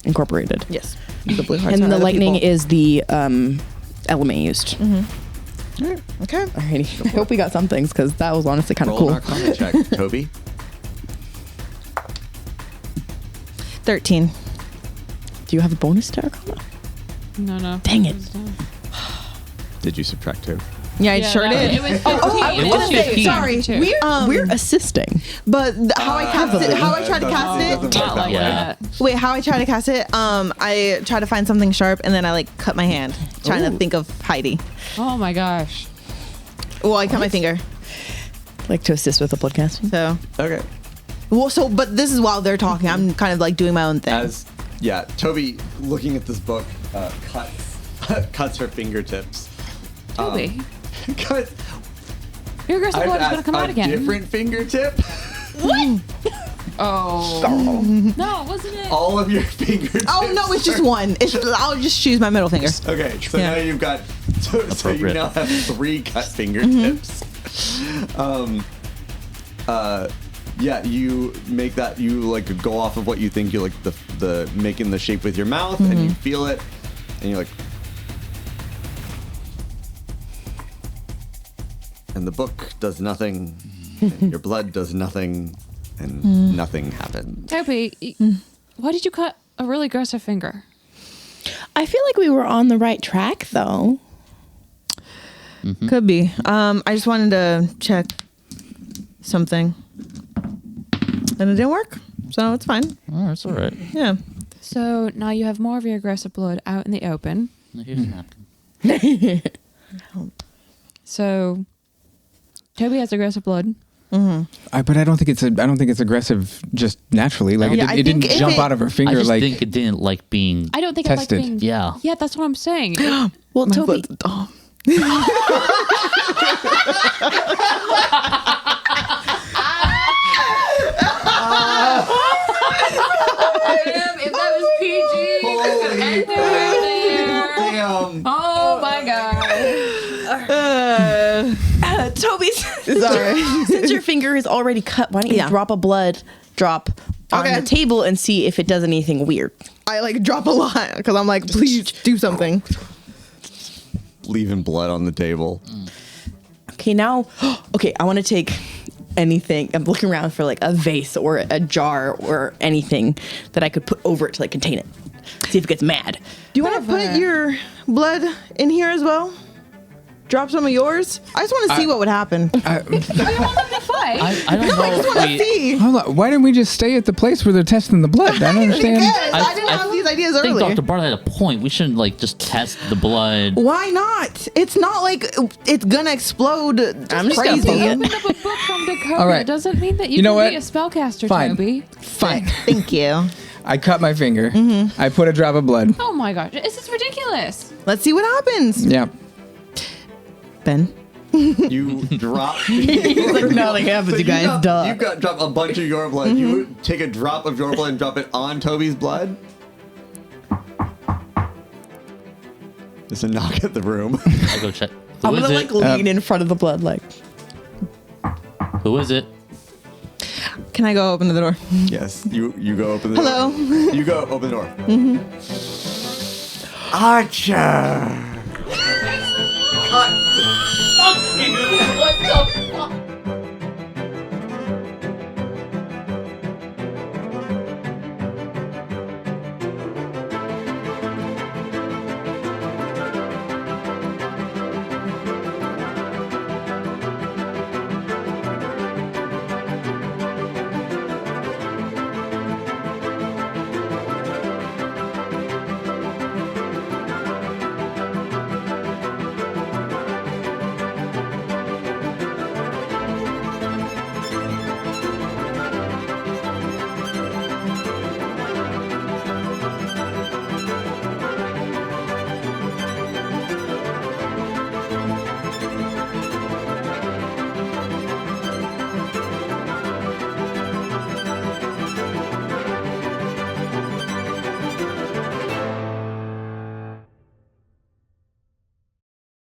incorporated. Yes. The blue hearts And are the other lightning people. is the element used. Okay. Alrighty. I hope we got some things because that was honestly kind of Roll an cool. Arcana check, Tobi. 13. Do you have a bonus to Arcana? No. Dang it. Did you subtract 2? Yeah, I Yeah, sure no, did. It was 15. It was 15. Sorry. Too. We're assisting. But how I cast it, how I tried to cast it. Not like Yeah. that. Wait, how I try to cast it? I try to find something sharp and then I like cut my hand, trying to think of Heidi. Oh my gosh. Well, I cut my finger. Like to assist with the podcast. So, Okay. well, but this is while they're talking. I'm kind of like doing my own thing. Tobi, looking at this book, cuts her fingertips. Tobi. Cuts. Your aggressive I've blood is going to asked come out a again. different fingertip. Oh. No, wasn't it? All of your fingertips. Oh no, it's just one. I'll just choose my middle finger. Okay, so Yeah. now you've got. So you Appropriate. now have 3 cut fingertips. Yeah, you make that. You like go off of what you think you like the making the shape with your mouth, and you feel it, and you're like. And the book does nothing, and your blood does nothing, and nothing happened. Toby, why did you cut a really aggressive finger? I feel like we were on the right track, though. Could be. I just wanted to check something, and it didn't work, so it's fine. Oh, that's all right. Yeah. So now you have more of your aggressive blood out in the open. Here's a napkin. So Toby has aggressive blood. But I don't think it's aggressive just naturally. Like Yeah, I it didn't think if jump it- out of her I finger just like. think it didn't like being. I don't think Tested. I like being. Yeah. Yeah, that's what I'm saying. Well, Toby, If that was PG, Damn. oh my god. Toby, Sorry. since your finger is already cut, why don't you Yeah. drop a blood drop on Okay. the table and see if it does anything weird? I like drop a lot because I'm like, please do something. Leaving blood on the table. Okay, now, okay, I want to take anything. I'm looking around for like a vase or a jar or anything that I could put over it to like contain it. See if it gets mad. Do you want to put your blood in here as well? Drop some of yours. I just want to see what would happen. I don't know. I just want to if we- see. Hold on, why didn't we just stay at the place where they're testing the blood? I don't understand. Yes, I didn't have these ideas I think earlier. Dr. Bartlett had a point. We shouldn't like just test the blood. Why not? It's not like it's gonna explode. I'm just gonna crazy. poke it. Open up a book from Dakota All right. doesn't mean that you, You know can what? be a spellcaster, Fine. Toby. Fine. Thank you. I cut my finger. I put a drop of blood. Oh my gosh, this is ridiculous. Let's see what happens. Yeah. Ben. You drop. Nothing happens, you guys. You got drop a bunch of your blood. You take a drop of your blood and drop it on Toby's blood. There's a knock at the room. I go check. Who I'm is gonna it? like lean in front of the blood, like. Who is it? Can I go open the door? Yes, you go open the Hello. door. You go open the door. Archer. What the